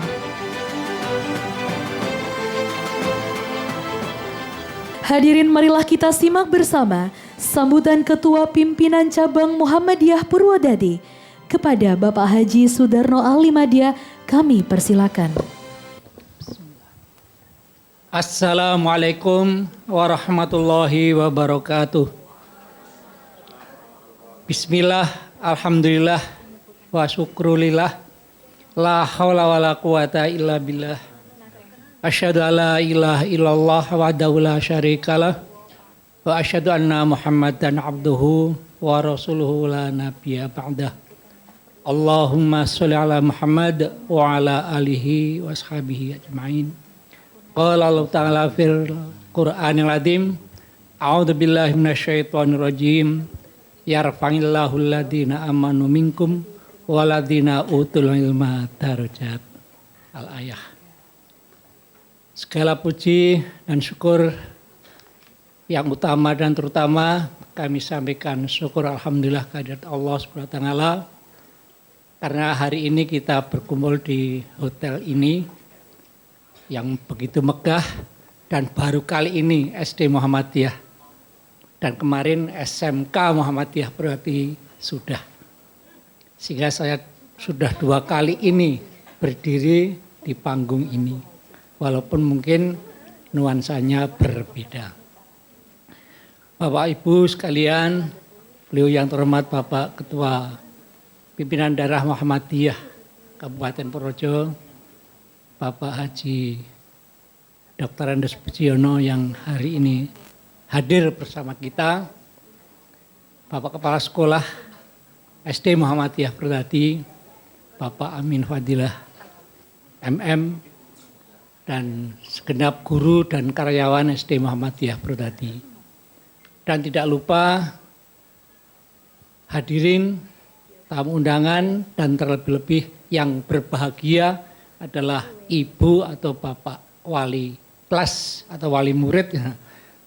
Hadirin, marilah kita simak bersama sambutan Ketua Pimpinan Cabang Muhammadiyah Purwodadi kepada Bapak Haji Sudarno Alimadia. Kami persilakan. Assalamualaikum warahmatullahi wabarakatuh. Bismillah, alhamdulillah, wa syukrulillah, la hawla wa la quwata illa billah. Asyhadu an la ilaha illallah wahdahu la syarikalah, wa asyhadu anna Muhammadan abduhu wa rasuluhu la nabiyya ba'dah. Allahumma sholli ala Muhammad wa ala alihi wa ashabihi ajma'in. Qala Allah Ta'ala fil Qur'anil Azim, a'udzu billahi minasyaitonir rajim. Yarfa'illahu alladhina amanu minkum waladhina utul ilma darajat. al-ayah. Segala puji dan syukur yang utama dan terutama kami sampaikan syukur alhamdulillah kehadirat Allah Subhanahu wa taala karena hari ini kita berkumpul di hotel ini yang begitu megah dan baru kali ini SD Muhammadiyah dan kemarin SMK Muhammadiyah berarti sudah. Sehingga saya sudah 2 kali ini berdiri di panggung ini walaupun mungkin nuansanya berbeda. Bapak Ibu sekalian, beliau yang terhormat Bapak Ketua Pimpinan Daerah Muhammadiyah Kabupaten Purworejo, Bapak Haji Dr. Andes Pujiyono yang hari ini hadir bersama kita, Bapak Kepala Sekolah SD Muhammadiyah Purwodadi, Bapak Amin Fadilah MM, dan segenap guru dan karyawan SD Muhammadiyah Purwodadi. Dan tidak lupa hadirin tamu undangan dan terlebih-lebih yang berbahagia adalah ibu atau bapak wali kelas atau wali murid.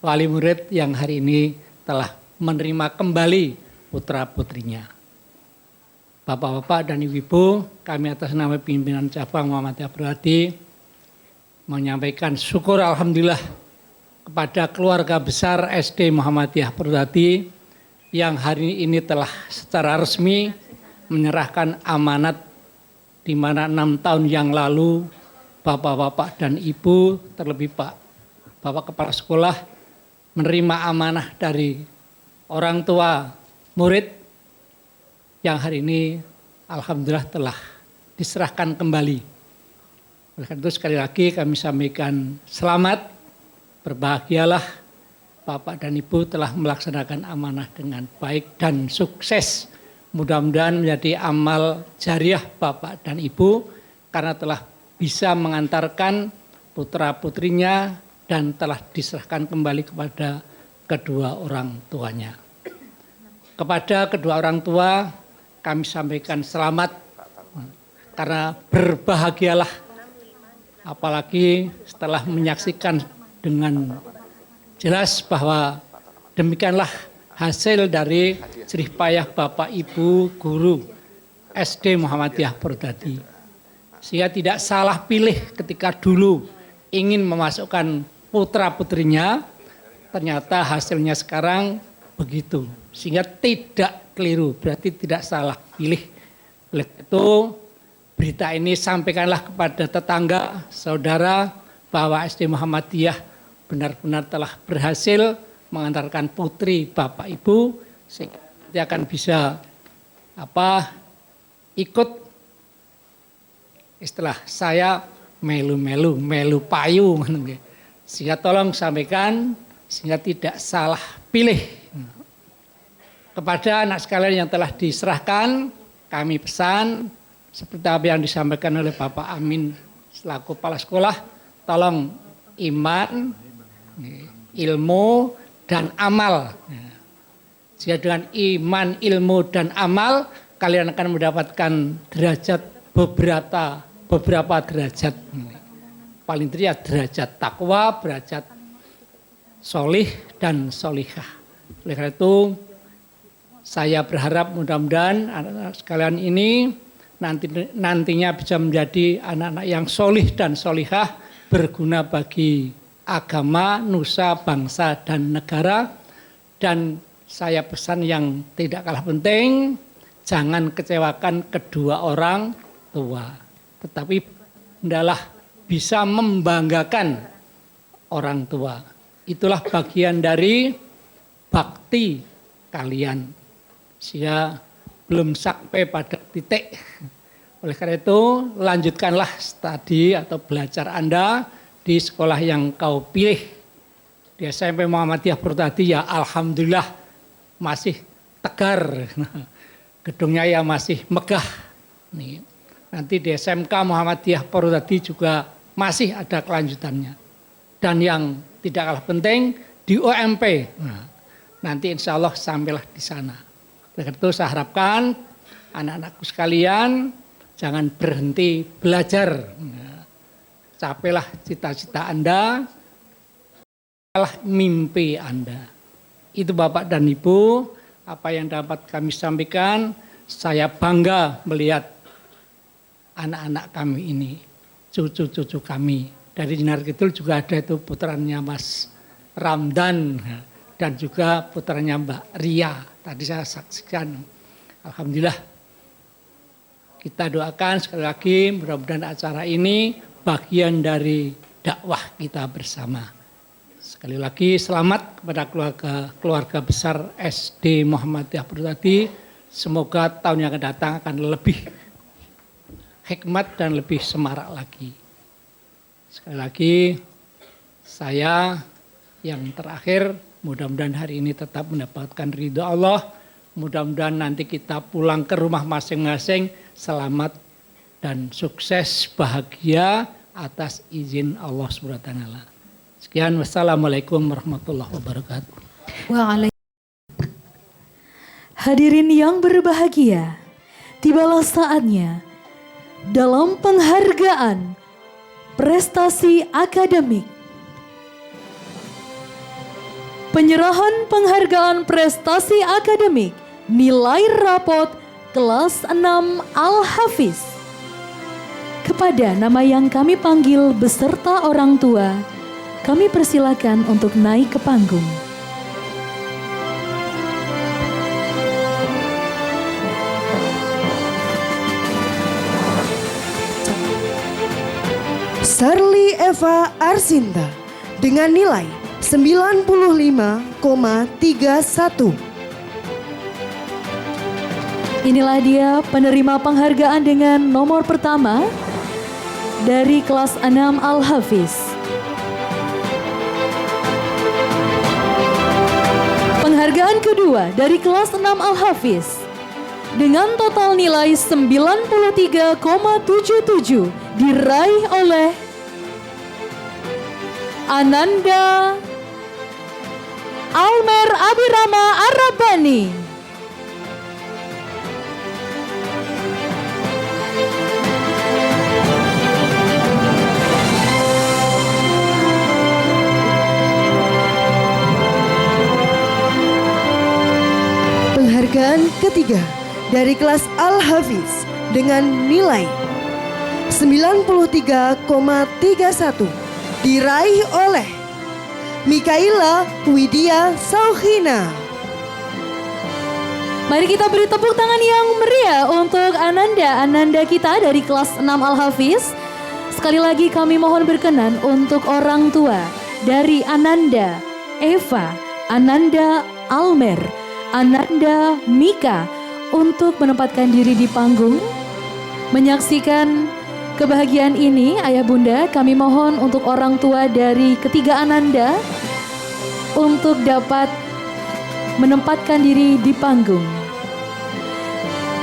Wali murid yang hari ini telah menerima kembali putra-putrinya. Bapak-bapak dan ibu-ibu, kami atas nama pimpinan cabang Muhammadiyah Purwodadi menyampaikan syukur alhamdulillah kepada keluarga besar SD Muhammadiyah Purwodadi yang hari ini telah secara resmi menyerahkan amanat di mana 6 tahun yang lalu bapak-bapak dan ibu terlebih Bapak Kepala Sekolah menerima amanah dari orang tua murid yang hari ini alhamdulillah telah diserahkan kembali. Oleh karena itu sekali lagi kami sampaikan selamat. Berbahagialah Bapak dan Ibu telah melaksanakan amanah dengan baik dan sukses. Mudah-mudahan menjadi amal jariah Bapak dan Ibu karena telah bisa mengantarkan putra-putrinya dan telah diserahkan kembali kepada kedua orang tuanya. Kepada kedua orang tua kami sampaikan selamat karena berbahagialah apalagi setelah menyaksikan dengan jelas bahwa demikianlah hasil dari jerih payah Bapak Ibu guru SD Muhammadiyah Purwodadi. Sehingga tidak salah pilih ketika dulu ingin memasukkan putra-putrinya, ternyata hasilnya sekarang begitu. Sehingga tidak keliru, berarti tidak salah pilih. Oleh itu berita ini sampaikanlah kepada tetangga, saudara, bahwa SD Muhammadiyah benar-benar telah berhasil mengantarkan putri Bapak Ibu sehingga dia akan bisa ikut istilah saya melu payu sehingga tolong sampaikan sehingga tidak salah pilih. Kepada anak sekalian yang telah diserahkan kami pesan seperti apa yang disampaikan oleh Bapak Amin selaku kepala sekolah, tolong iman, ilmu, dan amal. Jika dengan iman, ilmu, dan amal, kalian akan mendapatkan derajat beberapa derajat. Paling tidak derajat takwa, derajat solih, dan solihah. Oleh karena itu, saya berharap mudah-mudahan anak-anak sekalian ini nantinya bisa menjadi anak-anak yang solih dan solihah, berguna bagi agama, nusa, bangsa, dan negara. Dan saya pesan yang tidak kalah penting, jangan kecewakan kedua orang tua. Tetapi hendaklah bisa membanggakan orang tua. Itulah bagian dari bakti kalian. Sehingga belum sampai pada titik. Oleh karena itu, lanjutkanlah studi atau belajar Anda di sekolah yang kau pilih. Di SMP Muhammadiyah Purwodadi ya alhamdulillah masih tegar. Gedungnya ya masih megah. Nih. Nanti di SMK Muhammadiyah Purwodadi juga masih ada kelanjutannya. Dan yang tidak kalah penting di UMP. Nanti insya Allah sampailah di sana. Oleh karena itu saya harapkan anak-anakku sekalian jangan berhenti belajar. capailah cita-cita Anda, lah mimpi Anda. Itu Bapak dan Ibu, apa yang dapat kami sampaikan. Saya bangga melihat anak-anak kami ini, cucu-cucu kami. Dari Jenar Kidul juga ada itu putranya Mas Ramdan dan juga putranya Mbak Ria. Tadi saya saksikan. Alhamdulillah. Kita doakan sekali lagi mudah-mudahan acara ini bagian dari dakwah kita bersama. Sekali lagi selamat kepada keluarga besar SD Muhammadiyah Purwodadi. Semoga tahun yang akan datang akan lebih hikmat dan lebih semarak lagi. Sekali lagi saya yang terakhir mudah-mudahan hari ini tetap mendapatkan ridho Allah. Mudah-mudahan nanti kita pulang ke rumah masing-masing selamat dan sukses bahagia atas izin Allah SWT. Sekian, wassalamualaikum warahmatullahi wabarakatuh. Hadirin yang berbahagia, tibalah saatnya dalam penghargaan prestasi akademik. Penyerahan penghargaan prestasi akademik nilai rapot kelas 6 Al-Hafiz kepada nama yang kami panggil beserta orang tua, kami persilakan untuk naik ke panggung. Sarli Eva Arsinta dengan nilai 95,31. Inilah dia penerima penghargaan dengan nomor pertama dari kelas 6 Al-Hafiz. Penghargaan kedua dari kelas 6 Al-Hafiz dengan total nilai 93,77 diraih oleh Ananda Almer Abirama Arabani. Penghargaan ketiga dari kelas Al-Hafiz dengan nilai 93,31 diraih oleh Mikaila Widya Sauhina. Mari kita beri tepuk tangan yang meriah untuk Ananda kita dari kelas 6 Al-Hafiz. Sekali lagi kami mohon berkenan untuk orang tua dari Ananda Eva, Ananda Almer, Ananda Mika untuk menempatkan diri di panggung. Menyaksikan kebahagiaan ini, Ayah Bunda, kami mohon untuk orang tua dari ketiga Ananda untuk dapat menempatkan diri di panggung.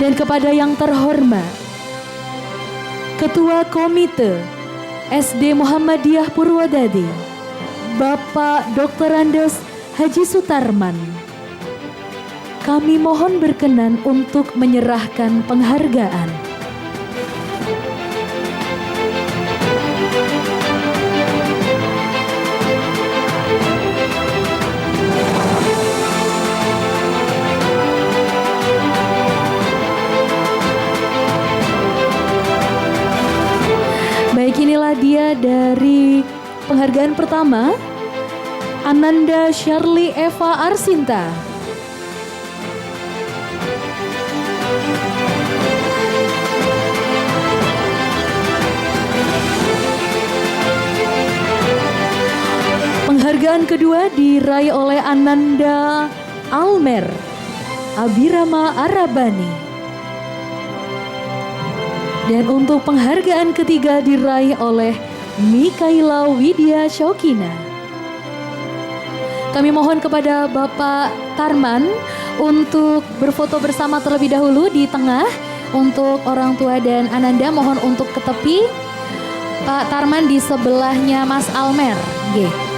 Dan kepada yang terhormat Ketua Komite SD Muhammadiyah Purwodadi, Bapak Dr. Andes Haji Sutarman, kami mohon berkenan untuk menyerahkan penghargaan. Baik, inilah dia dari penghargaan pertama, Ananda Syarli Eva Arsinta. Penghargaan kedua diraih oleh Ananda Almer Abirama Arabani. Dan untuk penghargaan ketiga diraih oleh Mikaila Widya Syokina. Kami mohon kepada Bapak Tarman untuk berfoto bersama terlebih dahulu di tengah. Untuk orang tua dan Ananda mohon untuk ke tepi. Pak Tarman di sebelahnya Mas Almer. Nggih.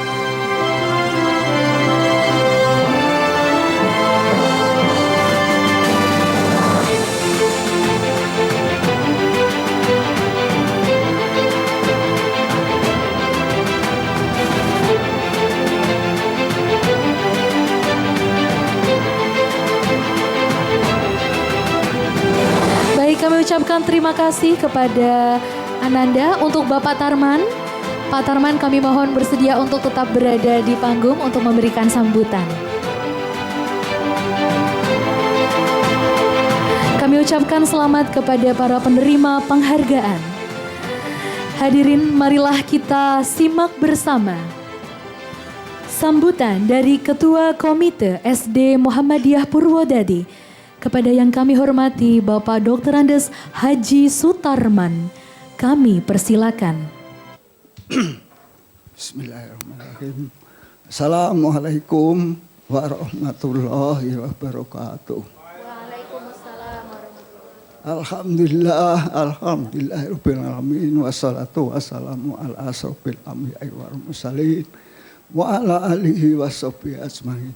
ucapkan terima kasih kepada Ananda. Untuk Bapak Tarman, Pak Tarman kami mohon bersedia untuk tetap berada di panggung untuk memberikan sambutan. Kami ucapkan selamat kepada para penerima penghargaan. Hadirin, marilah kita simak bersama sambutan dari Ketua Komite SD Muhammadiyah Purwodadi kepada yang kami hormati Bapak Dr. Andes Haji Sutarman. Kami persilakan. Bismillahirrahmanirrahim. Assalamualaikum warahmatullahi wabarakatuh. Waalaikumsalam warahmatullahi. Alhamdulillahirabbil alamin wassalatu wassalamu ala asrofil anbiya'i wal mursalin wa ala alihi washabihi ajmain.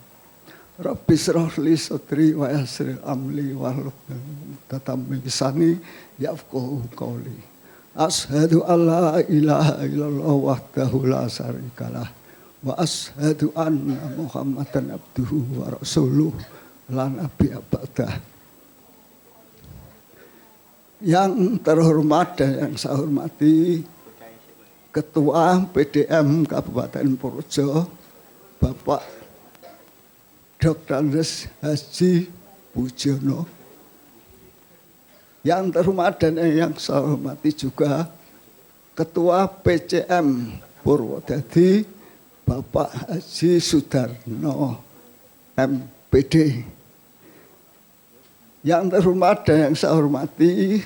Rabbi shrah li sadri wa yassir amri wahlul 'uqdatam min lisani yafqahu qawli. Ashhadu an la ilaha illallah wahdahu la syarikalah wa ashhadu anna Muhammadan abduhu wa rasuluh la nabiyya ba'dah. Yang terhormat dan yang saya hormati Ketua PDM Kabupaten Purworejo, Bapak Dr. Andes Haji Pujono. Yang terhormat dan yang saya hormati juga Ketua PCM Purwodadi, Bapak Haji Sudarno MPD. Yang terhormat dan yang saya hormati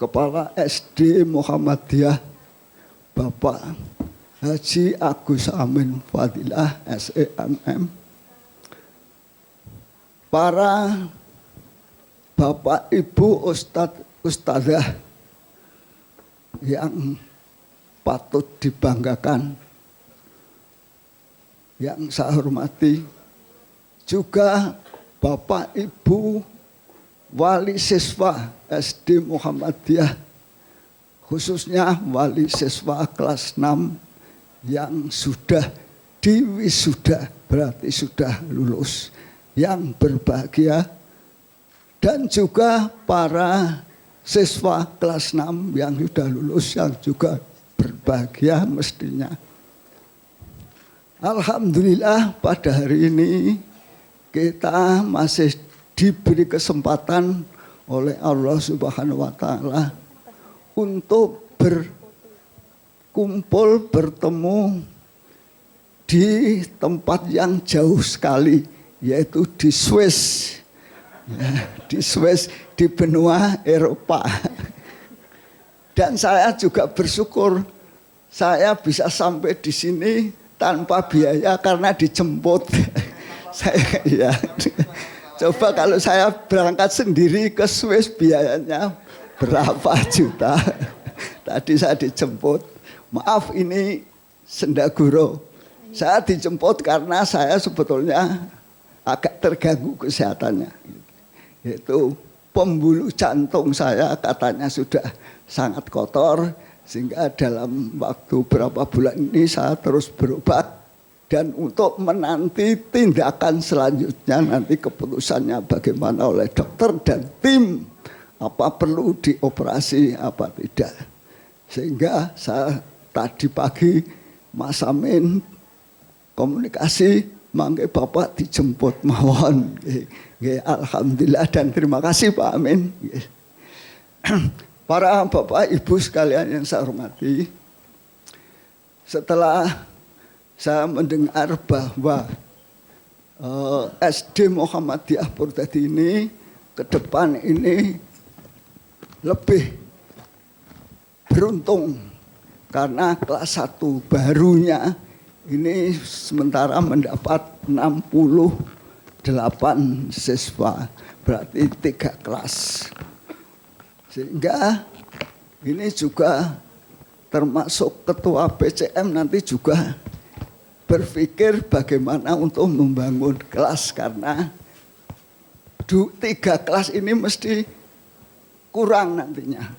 Kepala SD Muhammadiyah Bapak Haji Agus Amin Fadilah SEMM, para Bapak Ibu Ustadzah yang patut dibanggakan, yang saya hormati juga Bapak Ibu wali siswa SD Muhammadiyah, khususnya wali siswa kelas 6 yang sudah diwisuda, berarti sudah lulus, yang berbahagia, dan juga para siswa kelas 6 yang sudah lulus yang juga berbahagia mestinya. Alhamdulillah pada hari ini kita masih diberi kesempatan oleh Allah Subhanahu wa Ta'ala untuk berkumpul, bertemu di tempat yang jauh sekali, yaitu di Swiss. Di Swiss, di benua Eropa. Dan saya juga bersyukur saya bisa sampai di sini tanpa biaya karena dijemput. Saya ya. Coba kalau saya berangkat sendiri ke Swiss biayanya berapa juta. Tadi saya dijemput. Maaf ini sendaguro. Saya dijemput karena saya sebetulnya agak terganggu kesehatannya. Yaitu pembuluh jantung saya katanya sudah sangat kotor. Sehingga dalam waktu berapa bulan ini saya terus berobat. Dan untuk menanti tindakan selanjutnya, nanti keputusannya bagaimana oleh dokter dan tim, apa perlu dioperasi, apa tidak. Sehingga saya tadi pagi Mas Amin komunikasi, mangke Bapak dijemput mawon. Alhamdulillah dan terima kasih Pak Amin. Para Bapak Ibu sekalian yang saya hormati, setelah saya mendengar bahwa SD Muhammadiyah Purwodadi ini ke depan ini lebih beruntung karena kelas 1 barunya ini sementara mendapat 68 siswa, berarti 3 kelas. Sehingga ini juga termasuk ketua PCM nanti juga berpikir bagaimana untuk membangun kelas karena 3 kelas ini mesti kurang nantinya.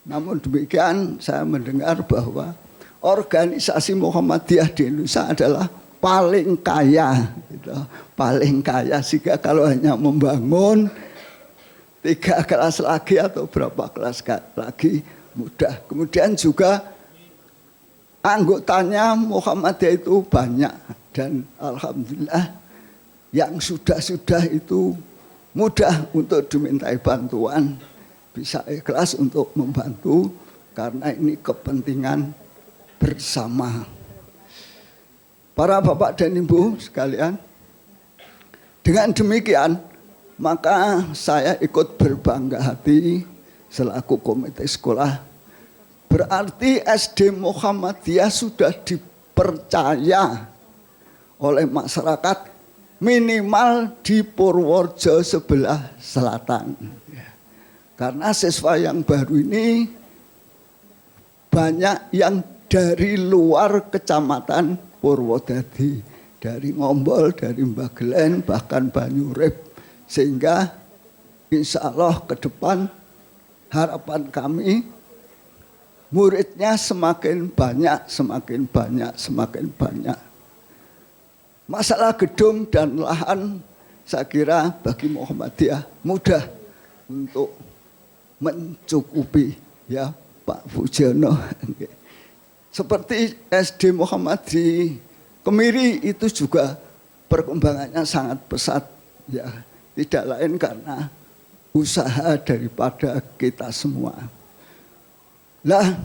Namun demikian saya mendengar bahwa organisasi Muhammadiyah di Indonesia adalah paling kaya, gitu. Paling kaya, sehingga kalau hanya membangun 3 kelas lagi atau berapa kelas lagi mudah. Kemudian juga anggotanya Muhammadiyah itu banyak dan alhamdulillah yang sudah itu mudah untuk dimintai bantuan, bisa ikhlas untuk membantu karena ini kepentingan bersama. Para bapak dan ibu sekalian, dengan demikian maka saya ikut berbangga hati selaku komite sekolah. Berarti SD Muhammadiyah sudah dipercaya oleh masyarakat minimal di Purworejo sebelah selatan. Karena siswa yang baru ini banyak yang dari luar kecamatan Purwodadi, dari Ngombol, dari Mbagelen, bahkan Banyurip. Sehingga insya Allah ke depan harapan kami muridnya semakin banyak, semakin banyak, semakin banyak. Masalah gedung dan lahan saya kira bagi Muhammadiyah mudah untuk mencukupi ya Pak Fujono. Seperti SD Muhammadiyah Kemiri itu juga perkembangannya sangat pesat ya, tidak lain karena usaha daripada kita semua. Lah,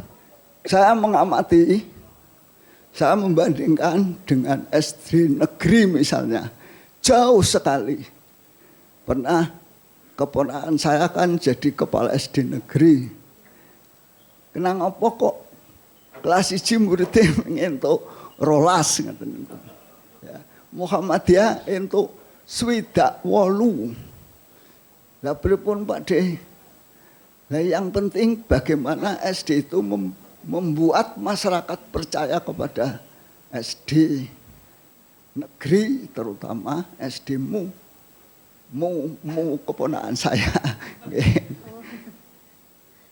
saya mengamati, saya membandingkan dengan SD negeri misalnya, jauh sekali. Pernah keponakan saya kan jadi kepala SD negeri. Kenapa kok kelas 1 muridnya entuk rolas ngaten. Ya, Muhammadiyah entuk 28. Lah pripun Pak De? Nah, yang penting bagaimana SD itu membuat masyarakat percaya kepada SD negeri, terutama SD-mu keponakan saya.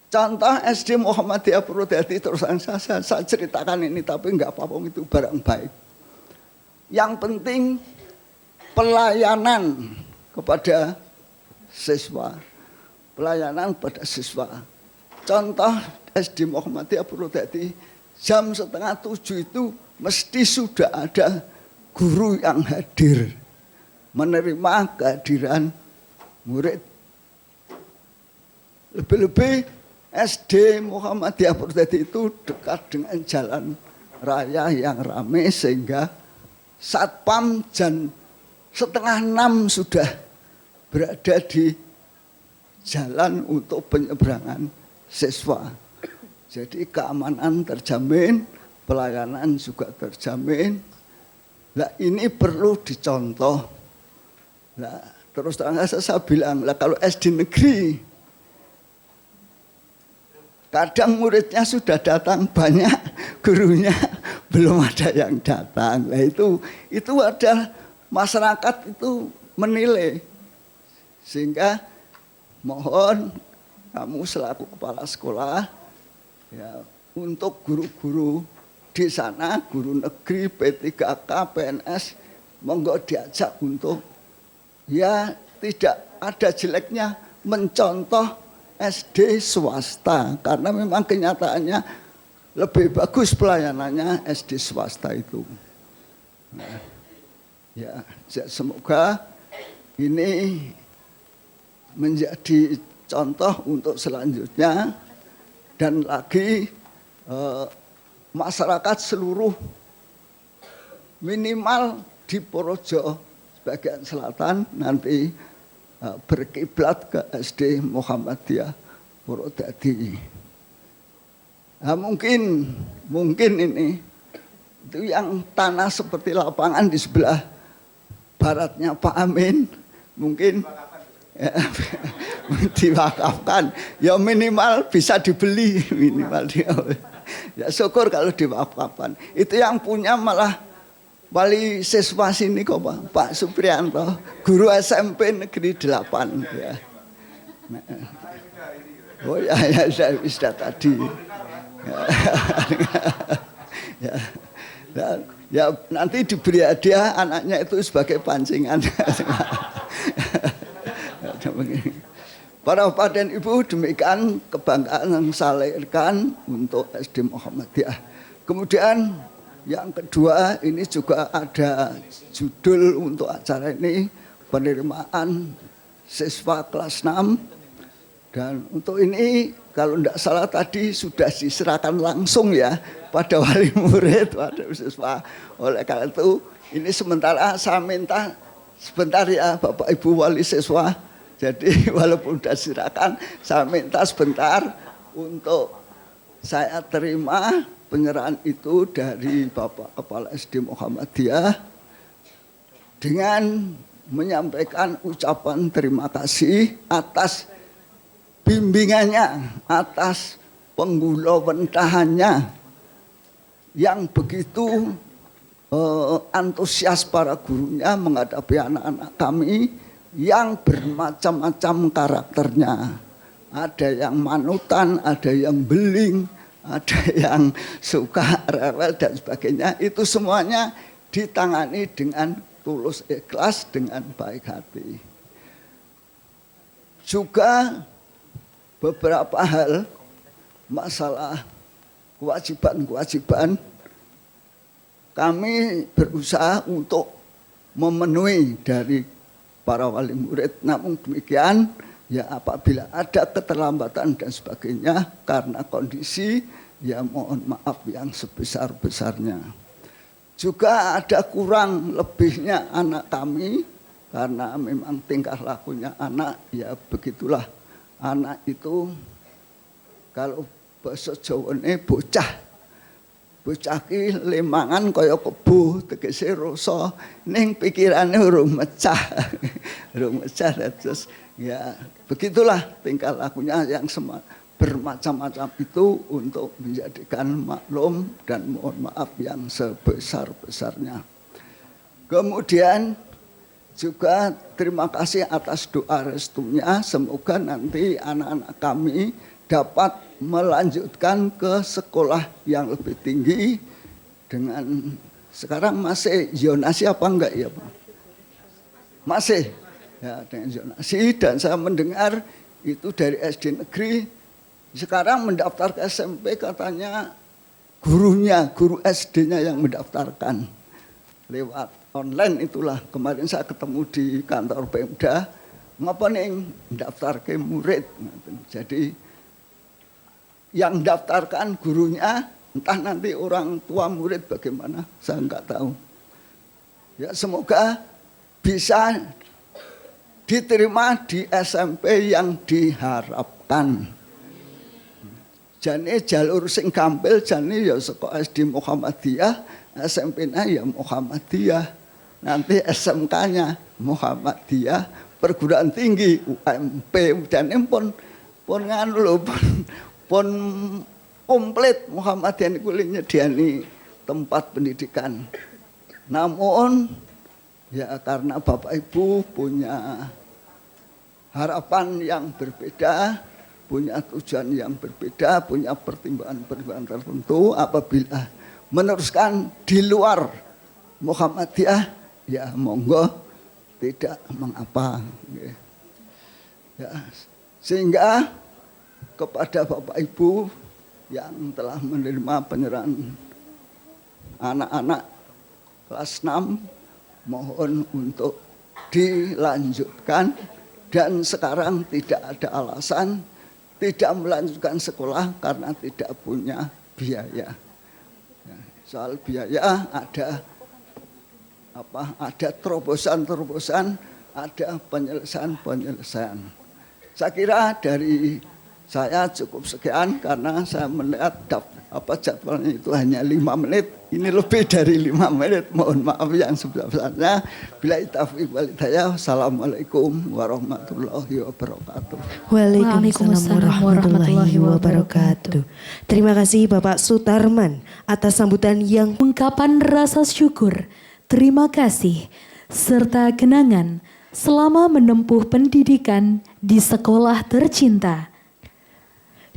Contoh SD Muhammadiyah Purwodadi, terus saya ceritakan ini, tapi enggak apa-apa, itu barang baik. Yang penting pelayanan kepada siswa. Pelayanan pada siswa. Contoh SD Muhammadiyah Purwodadi jam 6:30 itu mesti sudah ada guru yang hadir menerima kehadiran murid. Lebih-lebih SD Muhammadiyah Purwodadi itu dekat dengan jalan raya yang ramai sehingga satpam jam 5:30 sudah berada di jalan untuk penyeberangan siswa. Jadi keamanan terjamin, pelayanan juga terjamin. Nah, ini perlu dicontoh. Nah, terus terang saya bilang, lah kalau SD negeri, kadang muridnya sudah datang banyak, gurunya belum ada yang datang. Nah, itu ada masyarakat itu menilai. Sehingga mohon kamu selaku kepala sekolah ya, untuk guru-guru di sana, guru negeri, P3K, PNS, monggo diajak untuk ya tidak ada jeleknya mencontoh SD swasta, karena memang kenyataannya lebih bagus pelayanannya SD swasta itu. Nah, ya semoga ini menjadi contoh untuk selanjutnya, dan lagi masyarakat seluruh minimal di Purworejo bagian selatan nanti berkiblat ke SD Muhammadiyah Purwodadi. Nah, mungkin ini itu yang tanah seperti lapangan di sebelah baratnya Pak Amin mungkin ya, diwakafkan, ya minimal bisa dibeli, minimal ya syukur kalau diwakafkan. Itu yang punya malah wali siswa sini kok Pak Suprianto, guru SMP Negeri 8 ya. Nah, oh ya sudah tadi. Ya nanti diberi hadiah anaknya itu sebagai pancingan. Para Bapak dan Ibu, demikian kebanggaan yang saya lahirkan untuk SD Muhammadiyah. Kemudian yang kedua, ini juga ada judul untuk acara ini, penerimaan siswa kelas 6. Dan untuk ini kalau tidak salah tadi sudah diserahkan langsung ya pada wali murid, pada siswa. Oleh karena itu ini sementara saya minta sebentar ya Bapak Ibu wali siswa. Jadi walaupun sudah diserahkan, saya minta sebentar untuk saya terima penyerahan itu dari Bapak Kepala SD Muhammadiyah dengan menyampaikan ucapan terima kasih atas bimbingannya, atas penggulawentahannya yang begitu antusias para gurunya menghadapi anak-anak kami yang bermacam-macam karakternya. Ada yang manutan, ada yang beling, ada yang suka rewel dan sebagainya. Itu semuanya ditangani dengan tulus ikhlas, dengan baik hati. Juga beberapa hal masalah kewajiban-kewajiban kami berusaha untuk memenuhi dari para wali murid. Namun demikian ya apabila ada keterlambatan dan sebagainya karena kondisi, ya mohon maaf yang sebesar-besarnya. Juga ada kurang lebihnya anak kami karena memang tingkah lakunya anak ya begitulah. Anak itu kalau bahasa Jawane bocah. Bocah ki lemangan kaya kebo tegese rasa ning pikirane urung mecah. Urung mecah terus ya begitulah tingkah lakunya yang bermacam-macam itu untuk menjadikan maklum dan mohon maaf yang sebesar-besarnya. Kemudian juga terima kasih atas doa restunya, semoga nanti anak-anak kami dapat melanjutkan ke sekolah yang lebih tinggi dengan sekarang masih zonasi apa enggak ya Pak? Masih ya dengan zonasi, dan saya mendengar itu dari SD negeri sekarang mendaftar ke SMP katanya gurunya, guru SD-nya yang mendaftarkan lewat online itulah. Kemarin saya ketemu di kantor Pemda, ngapa nih mendaftar ke murid. Jadi yang daftarkan gurunya, entah nanti orang tua murid bagaimana, saya enggak tahu. Ya semoga bisa diterima di SMP yang diharapkan. Jane jalur sing gampil jane ya saka SD Muhammadiyah, SMP-nya ya Muhammadiyah. Nanti SMK-nya Muhammadiyah, perguruan tinggi UMP dan pun nganu lho pun komplit Muhammadiyah niku nyediani tempat pendidikan. Namun ya karena Bapak Ibu punya harapan yang berbeda, punya tujuan yang berbeda, punya pertimbangan-pertimbangan tertentu, apabila meneruskan di luar Muhammadiyah ya monggo, tidak mengapa. Ya, sehingga kepada Bapak Ibu yang telah menerima penyerahan anak-anak kelas 6, mohon untuk dilanjutkan, dan sekarang tidak ada alasan tidak melanjutkan sekolah karena tidak punya biaya. Soal biaya ada terobosan-terobosan, ada penyelesaian-penyelesaian. Saya kira dari saya cukup sekian karena saya melihat jadwalnya itu hanya 5 menit. Ini lebih dari 5 menit. Mohon maaf yang sebesar-besarnya. Billahi taufiq wal hidayah. Assalamualaikum warahmatullahi wabarakatuh. Waalaikumsalam warahmatullahi wabarakatuh. Terima kasih Bapak Sutarman atas sambutan yang Ungkapan rasa syukur, terima kasih, serta kenangan selama menempuh pendidikan di sekolah tercinta.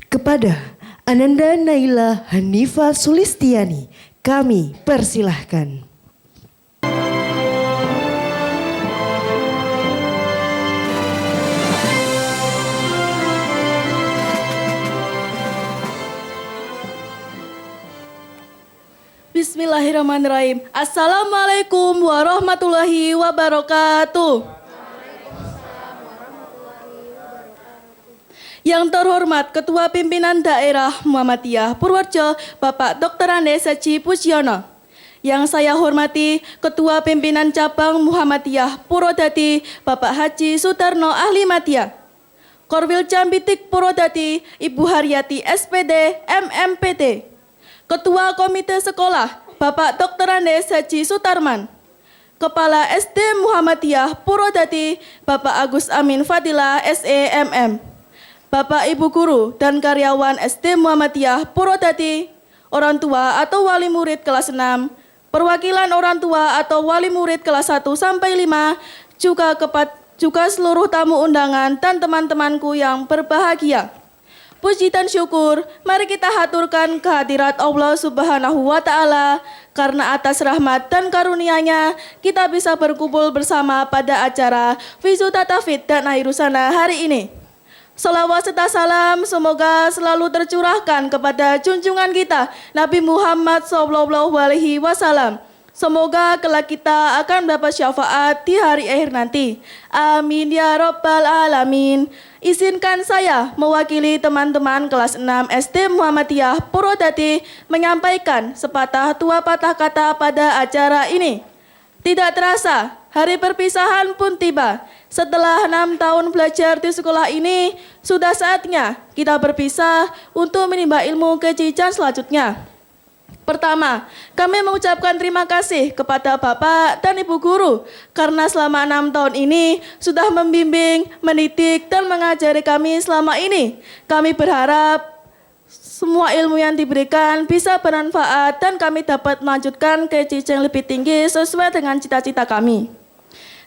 kepada Ananda Naila Hanifa Sulistiani, kami persilahkan. Bismillahirrahmanirrahim. Assalamualaikum warahmatullahi wabarakatuh. Yang terhormat Ketua Pimpinan Daerah Muhammadiyah Purworejo, Bapak Dr. Andes Haji Pujiyono. Yang saya hormati Ketua Pimpinan Cabang Muhammadiyah Purwodadi, Bapak Haji Sudarno Ahli Madya. Korwil Jambitik Purwodadi, Ibu Haryati SPD MMPT. Ketua Komite Sekolah, Bapak Dr. Andes Haji Sutarman. Kepala SD Muhammadiyah Purwodadi, Bapak Agus Amin Fadilah SEMM. Bapak Ibu Guru dan karyawan SD Muhammadiyah Purwodadi, orang tua atau wali murid kelas 6, perwakilan orang tua atau wali murid kelas 1 sampai 5, juga seluruh tamu undangan dan teman-temanku yang berbahagia. Puji dan syukur, mari kita haturkan kehadirat Allah Subhanahu wa Ta'ala, karena atas rahmat dan karunia-Nya kita bisa berkumpul bersama pada acara Fizutatafid dan Airusana hari ini. Salawat serta salam semoga selalu tercurahkan kepada junjungan kita Nabi Muhammad SAW. Semoga kelak kita akan mendapat syafaat di hari akhir nanti. Amin ya Rabbal Alamin. Izinkan saya mewakili teman-teman kelas 6 SD Muhammadiyah Purwodadi menyampaikan sepatah dua patah kata pada acara ini. Tidak terasa, hari perpisahan pun tiba. Setelah 6 tahun belajar di sekolah ini, sudah saatnya kita berpisah untuk menimba ilmu ke jenjang selanjutnya. Pertama, kami mengucapkan terima kasih kepada Bapak dan Ibu Guru karena selama 6 tahun ini sudah membimbing, mendidik, dan mengajari kami selama ini. Kami berharap semua ilmu yang diberikan bisa bermanfaat dan kami dapat melanjutkan ke jenjang lebih tinggi sesuai dengan cita-cita kami.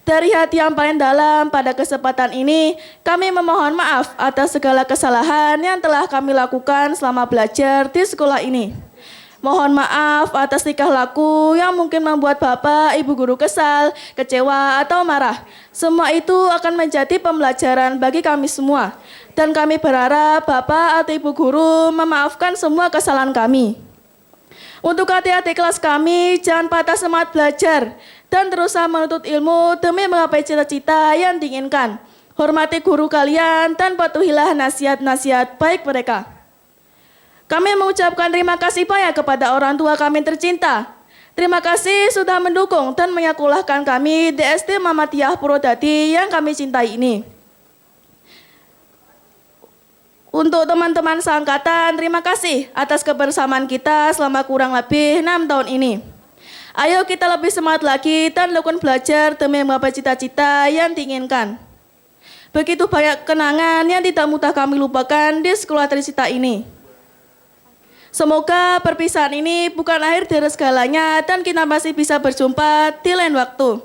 Dari hati yang paling dalam pada kesempatan ini, kami memohon maaf atas segala kesalahan yang telah kami lakukan selama belajar di sekolah ini. Mohon maaf atas tingkah laku yang mungkin membuat Bapak, Ibu Guru kesal, kecewa, atau marah. Semua itu akan menjadi pembelajaran bagi kami semua. Dan kami berharap Bapak atau Ibu Guru memaafkan semua kesalahan kami. Untuk adik-adik kelas kami, jangan patah semangat belajar dan berusaha menuntut ilmu demi menggapai cita-cita yang diinginkan. Hormati guru kalian dan patuhilah nasihat-nasihat baik mereka. Kami mengucapkan terima kasih banyak kepada orang tua kami tercinta. Terima kasih sudah mendukung dan menyekolahkan kami di SD Muhammadiyah Purwodadi yang kami cintai ini. Untuk teman-teman seangkatan, terima kasih atas kebersamaan kita selama kurang lebih 6 tahun ini. Ayo kita lebih semangat lagi dan lakukan belajar demi menggapai cita-cita yang diinginkan. Begitu banyak kenangan yang tidak mudah kami lupakan di sekolah tercinta ini. Semoga perpisahan ini bukan akhir dari segalanya dan kita masih bisa berjumpa di lain waktu.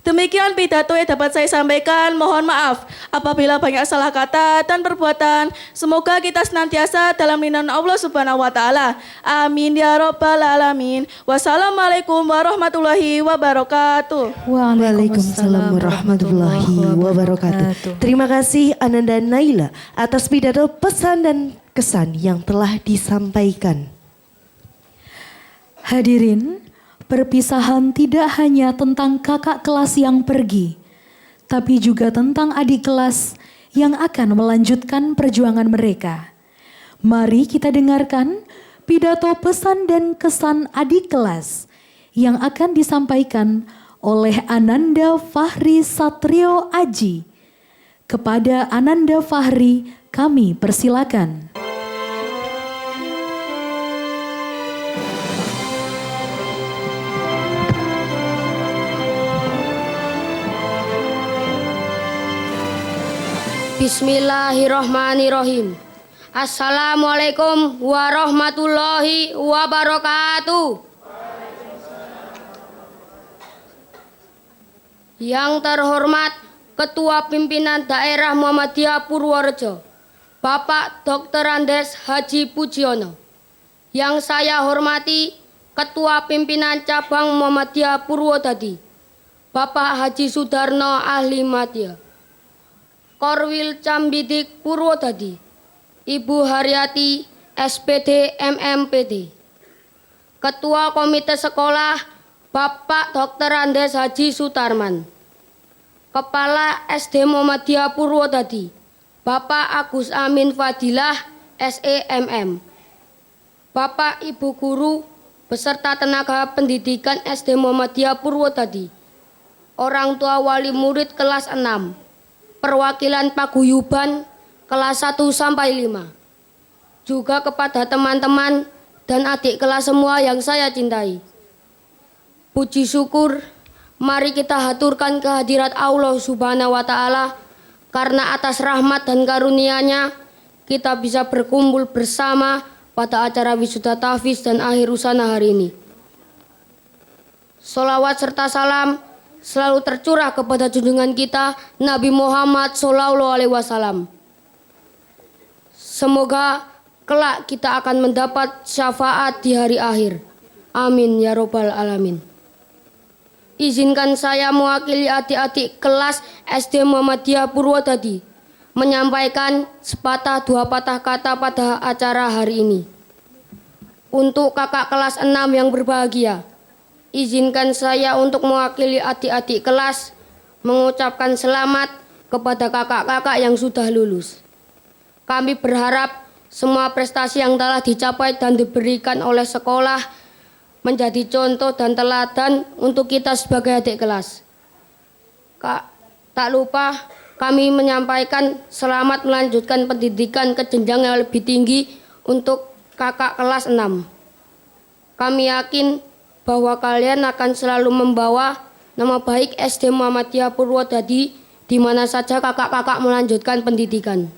Demikian pidato yang dapat saya sampaikan. Mohon maaf apabila banyak salah kata dan perbuatan. Semoga kita senantiasa dalam lindungan Allah Subhanahu wa Ta'ala. Amin ya Rabbal Alamin. Wassalamualaikum warahmatullahi wabarakatuh. Waalaikumsalam warahmatullahi wabarakatuh. Terima kasih Ananda Naila atas pidato pesan dan kesan yang telah disampaikan. Hadirin, perpisahan tidak hanya tentang kakak kelas yang pergi, tapi juga tentang adik kelas yang akan melanjutkan perjuangan mereka. Mari kita dengarkan pidato pesan dan kesan adik kelas yang akan disampaikan oleh Ananda Fahri Satrio Aji. Kepada Ananda Fahri, kami persilakan. Bismillahirrahmanirrahim. Assalamualaikum warahmatullahi wabarakatuh. Yang terhormat Ketua Pimpinan Daerah Muhammadiyah Purworejo, Bapak Dr. Andes Haji Pujiyono. Yang saya hormati Ketua Pimpinan Cabang Muhammadiyah Purwodadi, Bapak Haji Sudarno Ahli Madya. Korwil Jambidik Purwodadi, Ibu Haryati SPD MMPT. Ketua Komite Sekolah Bapak Dr. Andes Haji Sutarman. Kepala SD Muhammadiyah Purwodadi Bapak Agus Amin Fadilah SEMM. Bapak Ibu Guru beserta tenaga pendidikan SD Muhammadiyah Purwodadi. Orang tua wali murid kelas 6. Perwakilan paguyuban kelas 1 sampai 5. Juga kepada teman-teman dan adik kelas semua yang saya cintai. Puji syukur mari kita haturkan kehadirat Allah Subhanahu wa taala karena atas rahmat dan karunia-Nya kita bisa berkumpul bersama pada acara wisuda tahfiz dan akhir usana hari ini. Sholawat serta salam selalu tercurah kepada junjungan kita Nabi Muhammad SAW. Semoga kelak kita akan mendapat syafaat di hari akhir. Amin ya robbal alamin. Izinkan saya mewakili adik-adik kelas SD Muhammadiyah Purwodadi menyampaikan sepatah dua patah kata pada acara hari ini. Untuk kakak kelas 6 yang berbahagia, izinkan saya untuk mewakili adik-adik kelas mengucapkan selamat kepada kakak-kakak yang sudah lulus. Kami berharap semua prestasi yang telah dicapai dan diberikan oleh sekolah menjadi contoh dan teladan untuk kita sebagai adik kelas. Tak lupa kami menyampaikan selamat melanjutkan pendidikan ke jenjang yang lebih tinggi untuk kakak kelas 6. Kami yakin bahwa kalian akan selalu membawa nama baik SD Muhammadiyah Purwodadi di mana saja kakak-kakak melanjutkan pendidikan.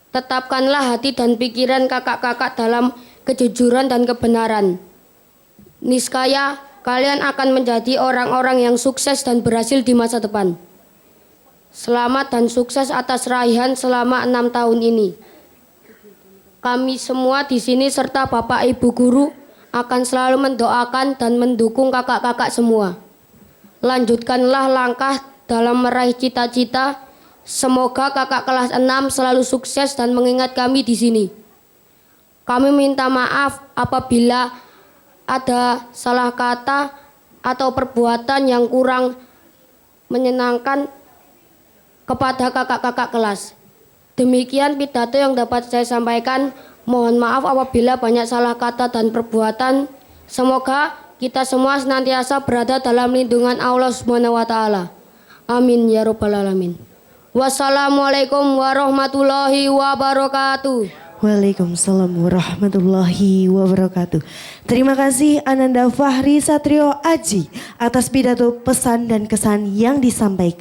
Tetapkanlah hati dan pikiran kakak-kakak dalam kejujuran dan kebenaran. Niscaya kalian akan menjadi orang-orang yang sukses dan berhasil di masa depan. Selamat dan sukses atas raihan selama 6 tahun ini. Kami semua di sini serta Bapak Ibu Guru akan selalu mendoakan dan mendukung kakak-kakak semua. Lanjutkanlah langkah dalam meraih cita-cita. Semoga kakak kelas 6 selalu sukses dan mengingat kami di sini. Kami minta maaf apabila ada salah kata atau perbuatan yang kurang menyenangkan kepada kakak-kakak kelas. Demikian pidato yang dapat saya sampaikan. Mohon maaf apabila banyak salah kata dan perbuatan. Semoga kita semua senantiasa berada dalam lindungan Allah Subhanahu wa taala. Amin ya robbal alamin. Wassalamualaikum warahmatullahi wabarakatuh. Waalaikumsalam warahmatullahi wabarakatuh. Terima kasih Ananda Fahri Satrio Aji atas pidato pesan dan kesan yang disampaikan.